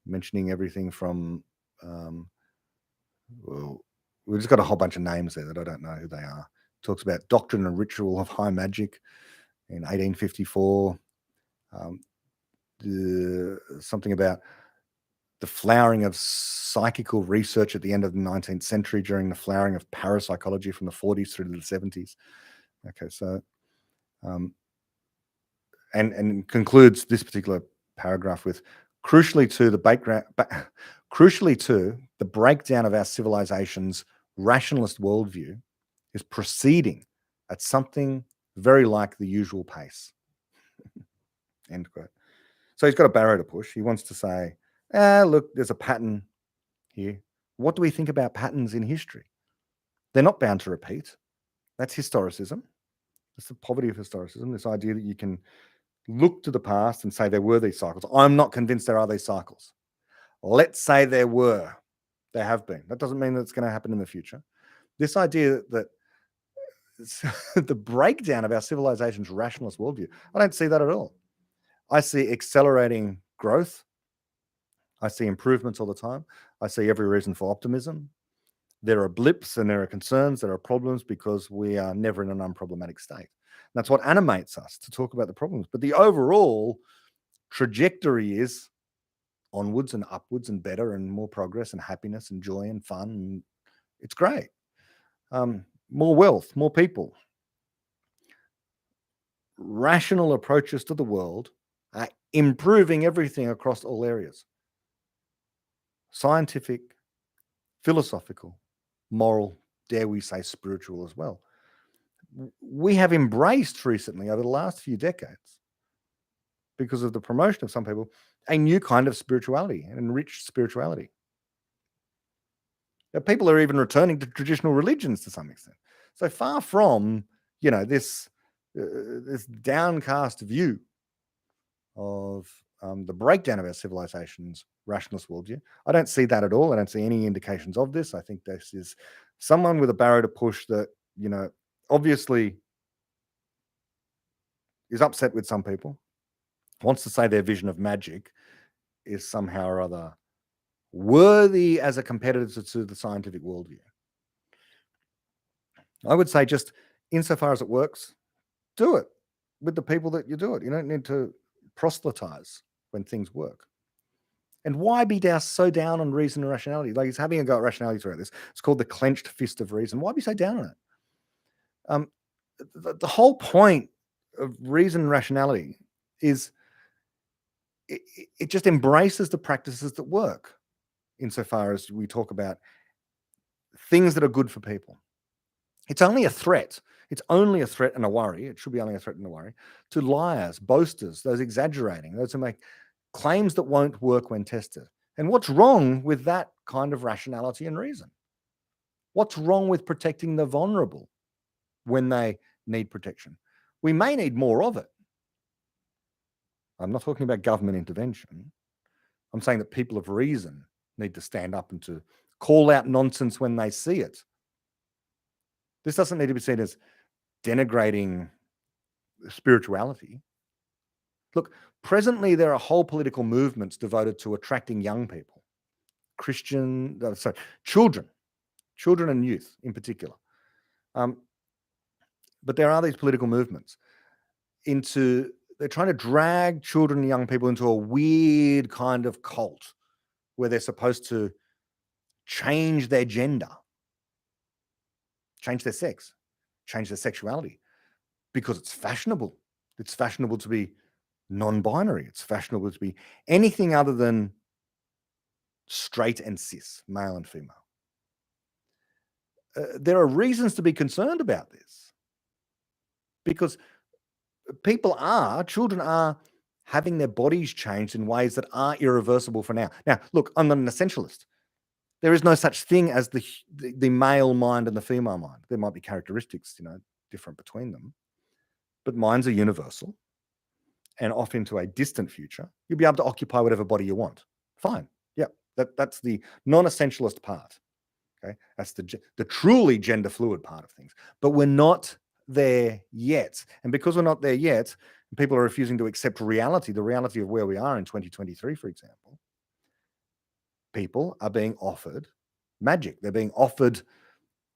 S1: mentioning everything from, well, we've just got a whole bunch of names there that I don't know who they are. Talks about Doctrine and Ritual of High Magic in 1854. Something about the flowering of psychical research at the end of the 19th century during the flowering of parapsychology from the 40s through to the 70s. Okay, so and concludes this particular paragraph with crucially to the breakdown of our civilization's rationalist worldview is proceeding at something very like the usual pace. End quote. So he's got a barrow to push. He wants to say, look, there's a pattern here. What do we think about patterns in history? They're not bound to repeat. That's historicism. That's the poverty of historicism, this idea that you can look to the past and say there were these cycles. I'm not convinced there are these cycles. Let's say there were. There have been. That doesn't mean that it's going to happen in the future. This idea that the breakdown of our civilization's rationalist worldview, I don't see that at all. I see accelerating growth. I see improvements all the time. I see every reason for optimism. There are blips and there are concerns, there are problems because we are never in an unproblematic state. That's what animates us to talk about the problems. But the overall trajectory is onwards and upwards and better and more progress and happiness and joy and fun. And it's great. More wealth, more people. Rational approaches to the world are improving everything across all areas. Scientific, philosophical, moral, dare we say spiritual as well. We have embraced recently over the last few decades, because of the promotion of some people, a new kind of spirituality, an enriched spirituality. Now, people are even returning to traditional religions to some extent. So far from, this downcast view of the breakdown of our civilization's rationalist worldview. I don't see that at all. I don't see any indications of this. I think this is someone with a barrow to push that, obviously is upset with some people, wants to say their vision of magic is somehow or other worthy as a competitor to the scientific worldview. I would say, just insofar as it works, do it with the people that you do it. You don't need to proselytize when things work. And why be so down on reason and rationality? Like, he's having a go at rationality throughout this. It's called the clenched fist of reason. Why be so down on it? The whole point of reason and rationality is it just embraces the practices that work, insofar as we talk about things that are good for people. It's only a threat. It's only a threat and a worry. It should be only a threat and a worry to liars, boasters, those exaggerating, those who make claims that won't work when tested. And what's wrong with that kind of rationality and reason? What's wrong with protecting the vulnerable when they need protection? We may need more of it. I'm not talking about government intervention. I'm saying that people of reason need to stand up and to call out nonsense when they see it. This doesn't need to be seen as denigrating spirituality. Look, presently there are whole political movements devoted to attracting young people, children and youth in particular. But there are these political movements they're trying to drag children and young people into a weird kind of cult where they're supposed to change their gender, change their sex, change their sexuality, because it's fashionable. It's fashionable to be non-binary. It's fashionable to be anything other than straight and cis, male and female. There are reasons to be concerned about this, because children are having their bodies changed in ways that are irreversible for now. Now, look, I'm not an essentialist. There is no such thing as the male mind and the female mind. There might be characteristics, different between them, but minds are universal. And off into a distant future, you'll be able to occupy whatever body you want. Fine. Yeah, that's the non-essentialist part. Okay, that's the truly gender fluid part of things. But we're not there yet. And because we're not there yet, people are refusing to accept reality, the reality of where we are in 2023, for example. People are being offered magic. They're being offered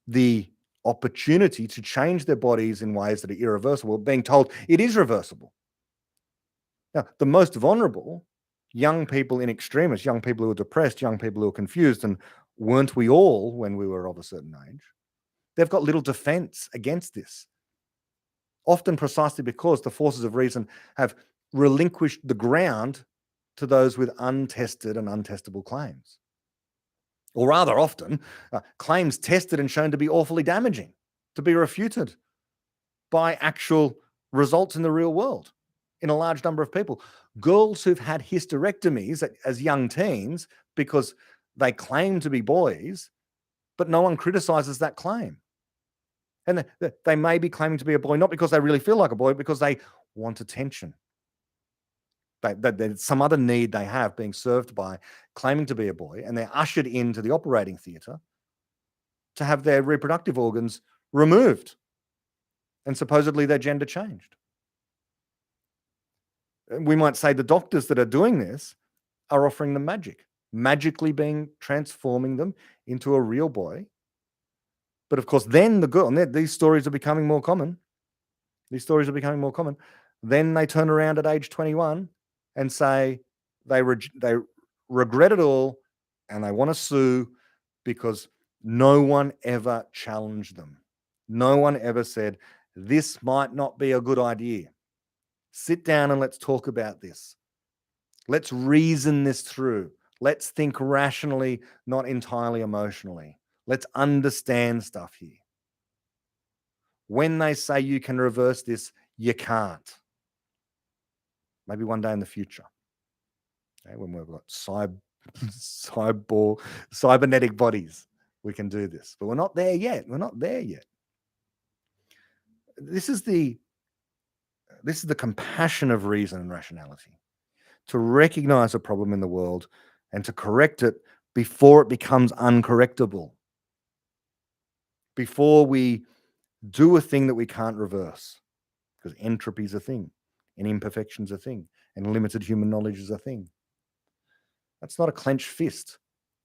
S1: the opportunity to change their bodies in ways that are irreversible, being told it is reversible. Now, the most vulnerable, young people in extremis, young people who are depressed, young people who are confused, and weren't we all when we were of a certain age, they've got little defense against this. Often precisely because the forces of reason have relinquished the ground to those with untested and untestable claims. Or rather often, claims tested and shown to be awfully damaging, to be refuted by actual results in the real world in a large number of people. Girls who've had hysterectomies as young teens because they claim to be boys, but no one criticizes that claim. And they may be claiming to be a boy, not because they really feel like a boy, because they want attention. There's some other need they have being served by claiming to be a boy, and they're ushered into the operating theatre to have their reproductive organs removed and supposedly their gender changed. We might say the doctors that are doing this are offering them magic, magically transforming them into a real boy. But of course, then the girl, and these stories are becoming more common. Then they turn around at age 21 and say they regret it all and they want to sue because no one ever challenged them. No one ever said, this might not be a good idea. Sit down and let's talk about this. Let's reason this through. Let's think rationally, not entirely emotionally. Let's understand stuff here. When they say you can reverse this, you can't. Maybe one day in the future, okay, when we've got cybernetic bodies, we can do this. But we're not there yet. We're not there yet. This is the compassion of reason and rationality, to recognize a problem in the world and to correct it before it becomes uncorrectable, before we do a thing that we can't reverse, because entropy is a thing and imperfection's a thing and limited human knowledge is a thing. That's not a clenched fist.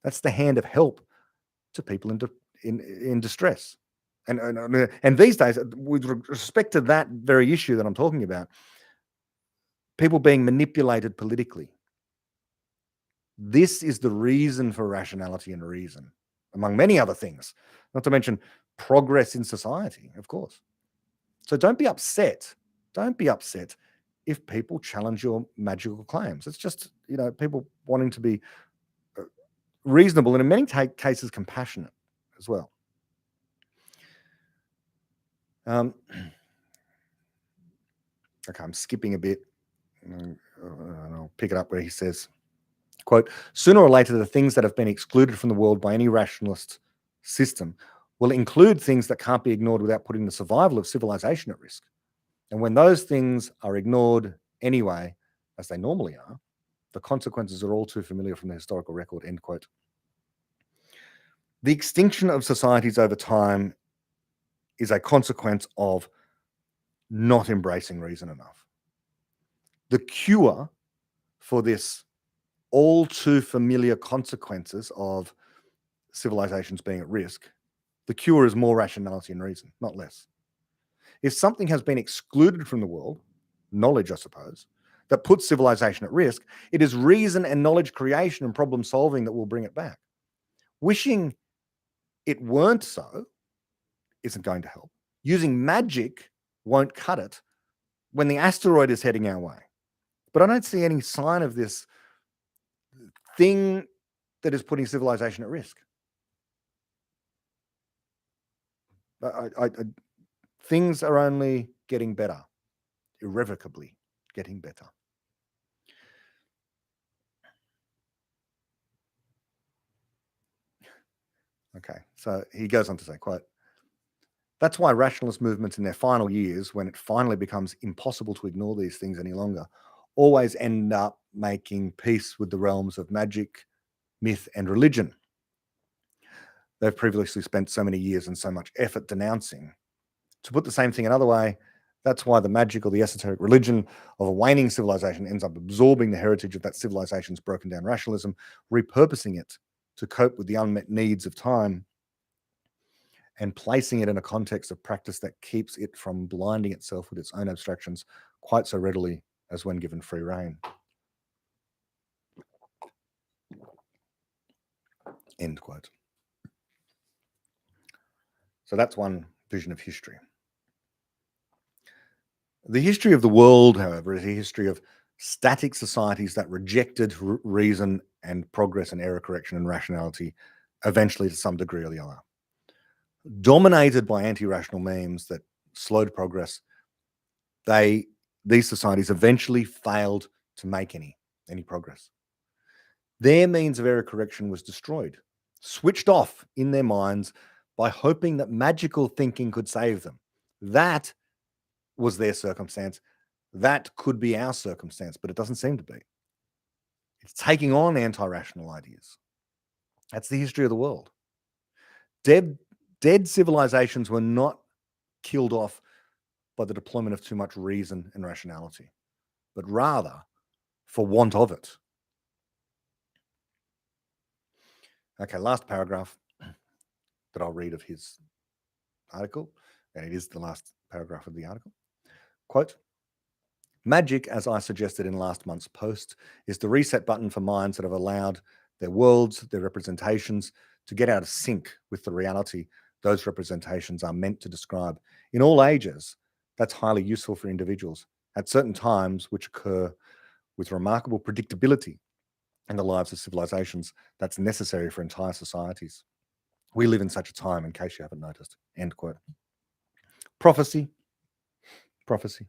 S1: That's the hand of help to people in distress. And these days, with respect to that very issue that I'm talking about, people being manipulated politically, this is the reason for rationality and reason, among many other things, not to mention progress in society, of course. So don't be upset. Don't be upset if people challenge your magical claims. It's just, people wanting to be reasonable and in many cases compassionate as well. Okay, I'm skipping a bit and I'll pick it up where he says, quote, sooner or later, the things that have been excluded from the world by any rationalist system will include things that can't be ignored without putting the survival of civilization at risk. And when those things are ignored anyway, as they normally are, the consequences are all too familiar from the historical record, end quote. The extinction of societies over time is a consequence of not embracing reason enough. The cure for this all too familiar consequences of civilizations being at risk, the cure is more rationality and reason, not less. If something has been excluded from the world, knowledge, I suppose, that puts civilization at risk, it is reason and knowledge creation and problem solving that will bring it back. Wishing it weren't so isn't going to help. Using magic won't cut it when the asteroid is heading our way. But I don't see any sign of this thing that is putting civilization at risk. Things are only getting better, irrevocably getting better. Okay, so he goes on to say, quote, that's why rationalist movements in their final years, when it finally becomes impossible to ignore these things any longer, always end up making peace with the realms of magic, myth, and religion. They've previously spent so many years and so much effort denouncing. To put the same thing another way, that's why the magic or the esoteric religion of a waning civilization ends up absorbing the heritage of that civilization's broken down rationalism, repurposing it to cope with the unmet needs of time, and placing it in a context of practice that keeps it from blinding itself with its own abstractions quite so readily as when given free rein. End quote. So that's one vision of history. The history of the world, however, is a history of static societies that rejected reason and progress and error correction and rationality, eventually to some degree or the other. Dominated by anti-rational memes that slowed progress, these societies eventually failed to make any progress. Their means of error correction was destroyed, switched off in their minds by hoping that magical thinking could save them. That was their circumstance. That could be our circumstance, but it doesn't seem to be. It's taking on anti-rational ideas. That's the history of the world. Dead civilizations were not killed off by the deployment of too much reason and rationality, but rather for want of it. Okay, last paragraph that I'll read of his article, and it is the last paragraph of the article. Quote, Magic, as I suggested in last month's post, is the reset button for minds that have allowed their worlds, their representations to get out of sync with the reality those representations are meant to describe. In all ages, that's highly useful for individuals at certain times, which occur with remarkable predictability in the lives of civilizations. That's necessary for entire societies. We live in such a time, in case you haven't noticed. End quote. Prophecy. Prophecy.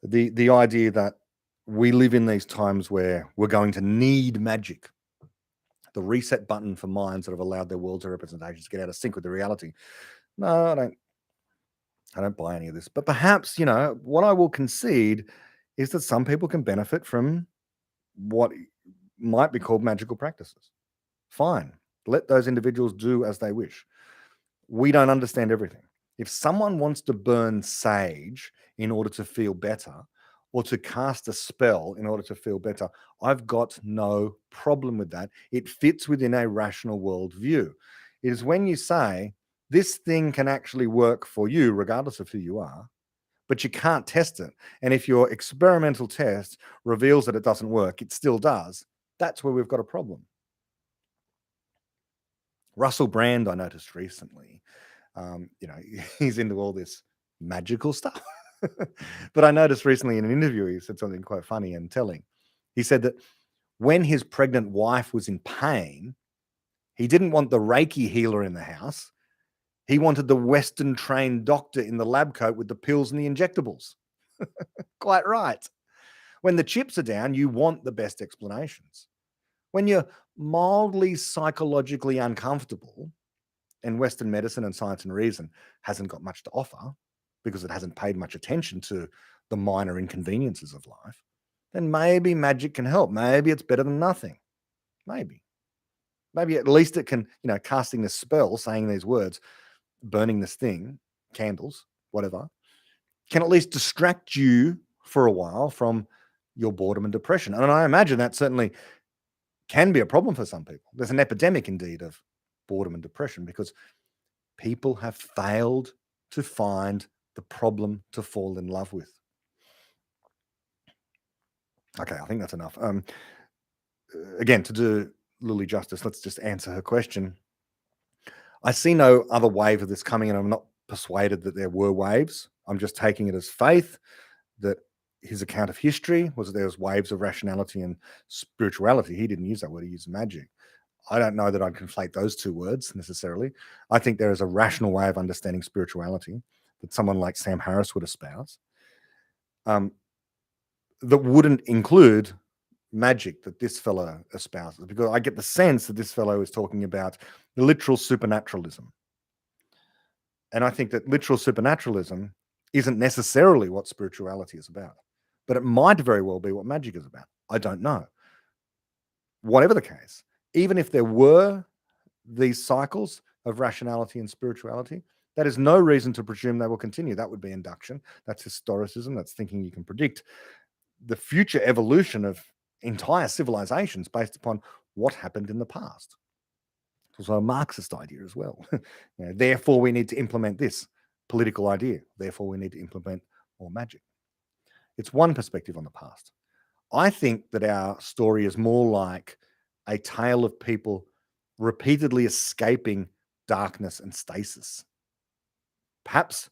S1: The idea that we live in these times where we're going to need magic, the reset button for minds that have allowed their worlds or representations to get out of sync with the reality. No, I don't buy any of this. But perhaps, what I will concede is that some people can benefit from what might be called magical practices. Fine. Let those individuals do as they wish. We don't understand everything. If someone wants to burn sage in order to feel better, or to cast a spell in order to feel better, I've got no problem with that. It fits within a rational worldview. It is when you say, this thing can actually work for you, regardless of who you are, but you can't test it. And if your experimental test reveals that it doesn't work, it still does. That's where we've got a problem. Russell Brand, I noticed recently, he's into all this magical stuff. But I noticed recently in an interview, he said something quite funny and telling. He said that when his pregnant wife was in pain, he didn't want the Reiki healer in the house. He wanted the Western trained doctor in the lab coat with the pills and the injectables. Quite right. When the chips are down, you want the best explanations. When you're mildly psychologically uncomfortable, and Western medicine and science and reason hasn't got much to offer because it hasn't paid much attention to the minor inconveniences of life, then maybe magic can help. Maybe it's better than nothing. Maybe at least it can, casting this spell, saying these words, burning this thing, candles, whatever, can at least distract you for a while from your boredom and depression. And I imagine that certainly can be a problem for some people. There's an epidemic indeed of boredom and depression because people have failed to find the problem to fall in love with. Okay, I think that's enough. Again, to do Lily justice, let's just answer her question. I see no other wave of this coming, and I'm not persuaded that there were waves. I'm just taking it as faith that his account of history was that there was waves of rationality and spirituality. He didn't use that word, he used magic. I don't know that I'd conflate those two words necessarily. I think there is a rational way of understanding spirituality that someone like Sam Harris would espouse, that wouldn't include magic that this fellow espouses, because I get the sense that this fellow is talking about the literal supernaturalism. And I think that literal supernaturalism isn't necessarily what spirituality is about, but it might very well be what magic is about. I don't know. Whatever the case, even if there were these cycles of rationality and spirituality, that is no reason to presume they will continue. That would be induction. That's historicism. That's thinking you can predict the future evolution of entire civilizations based upon what happened in the past. It's also a Marxist idea as well. Therefore, we need to implement this political idea. Therefore, we need to implement more magic. It's one perspective on the past. I think that our story is more like a tale of people repeatedly escaping darkness and stasis. Perhaps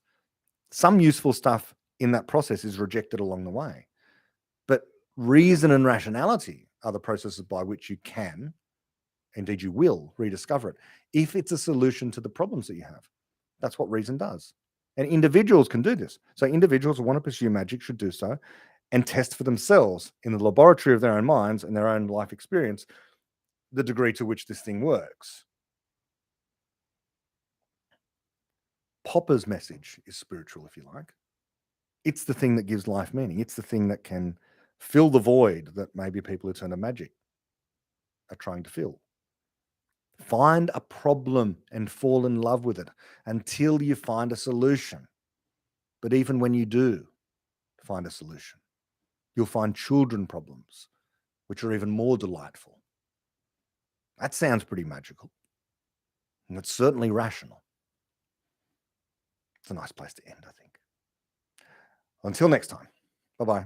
S1: some useful stuff in that process is rejected along the way, but reason and rationality are the processes by which you can, indeed you will, rediscover it if it's a solution to the problems that you have. That's what reason does. And individuals can do this. So individuals who want to pursue magic should do so and test for themselves in the laboratory of their own minds and their own life experience the degree to which this thing works. Popper's message is spiritual, if you like. It's the thing that gives life meaning. It's the thing that can fill the void that maybe people who turn to magic are trying to fill. Find a problem and fall in love with it until you find a solution. But even when you do find a solution, you'll find children problems, which are even more delightful. That sounds pretty magical. And it's certainly rational. It's a nice place to end, I think. Until next time, bye-bye.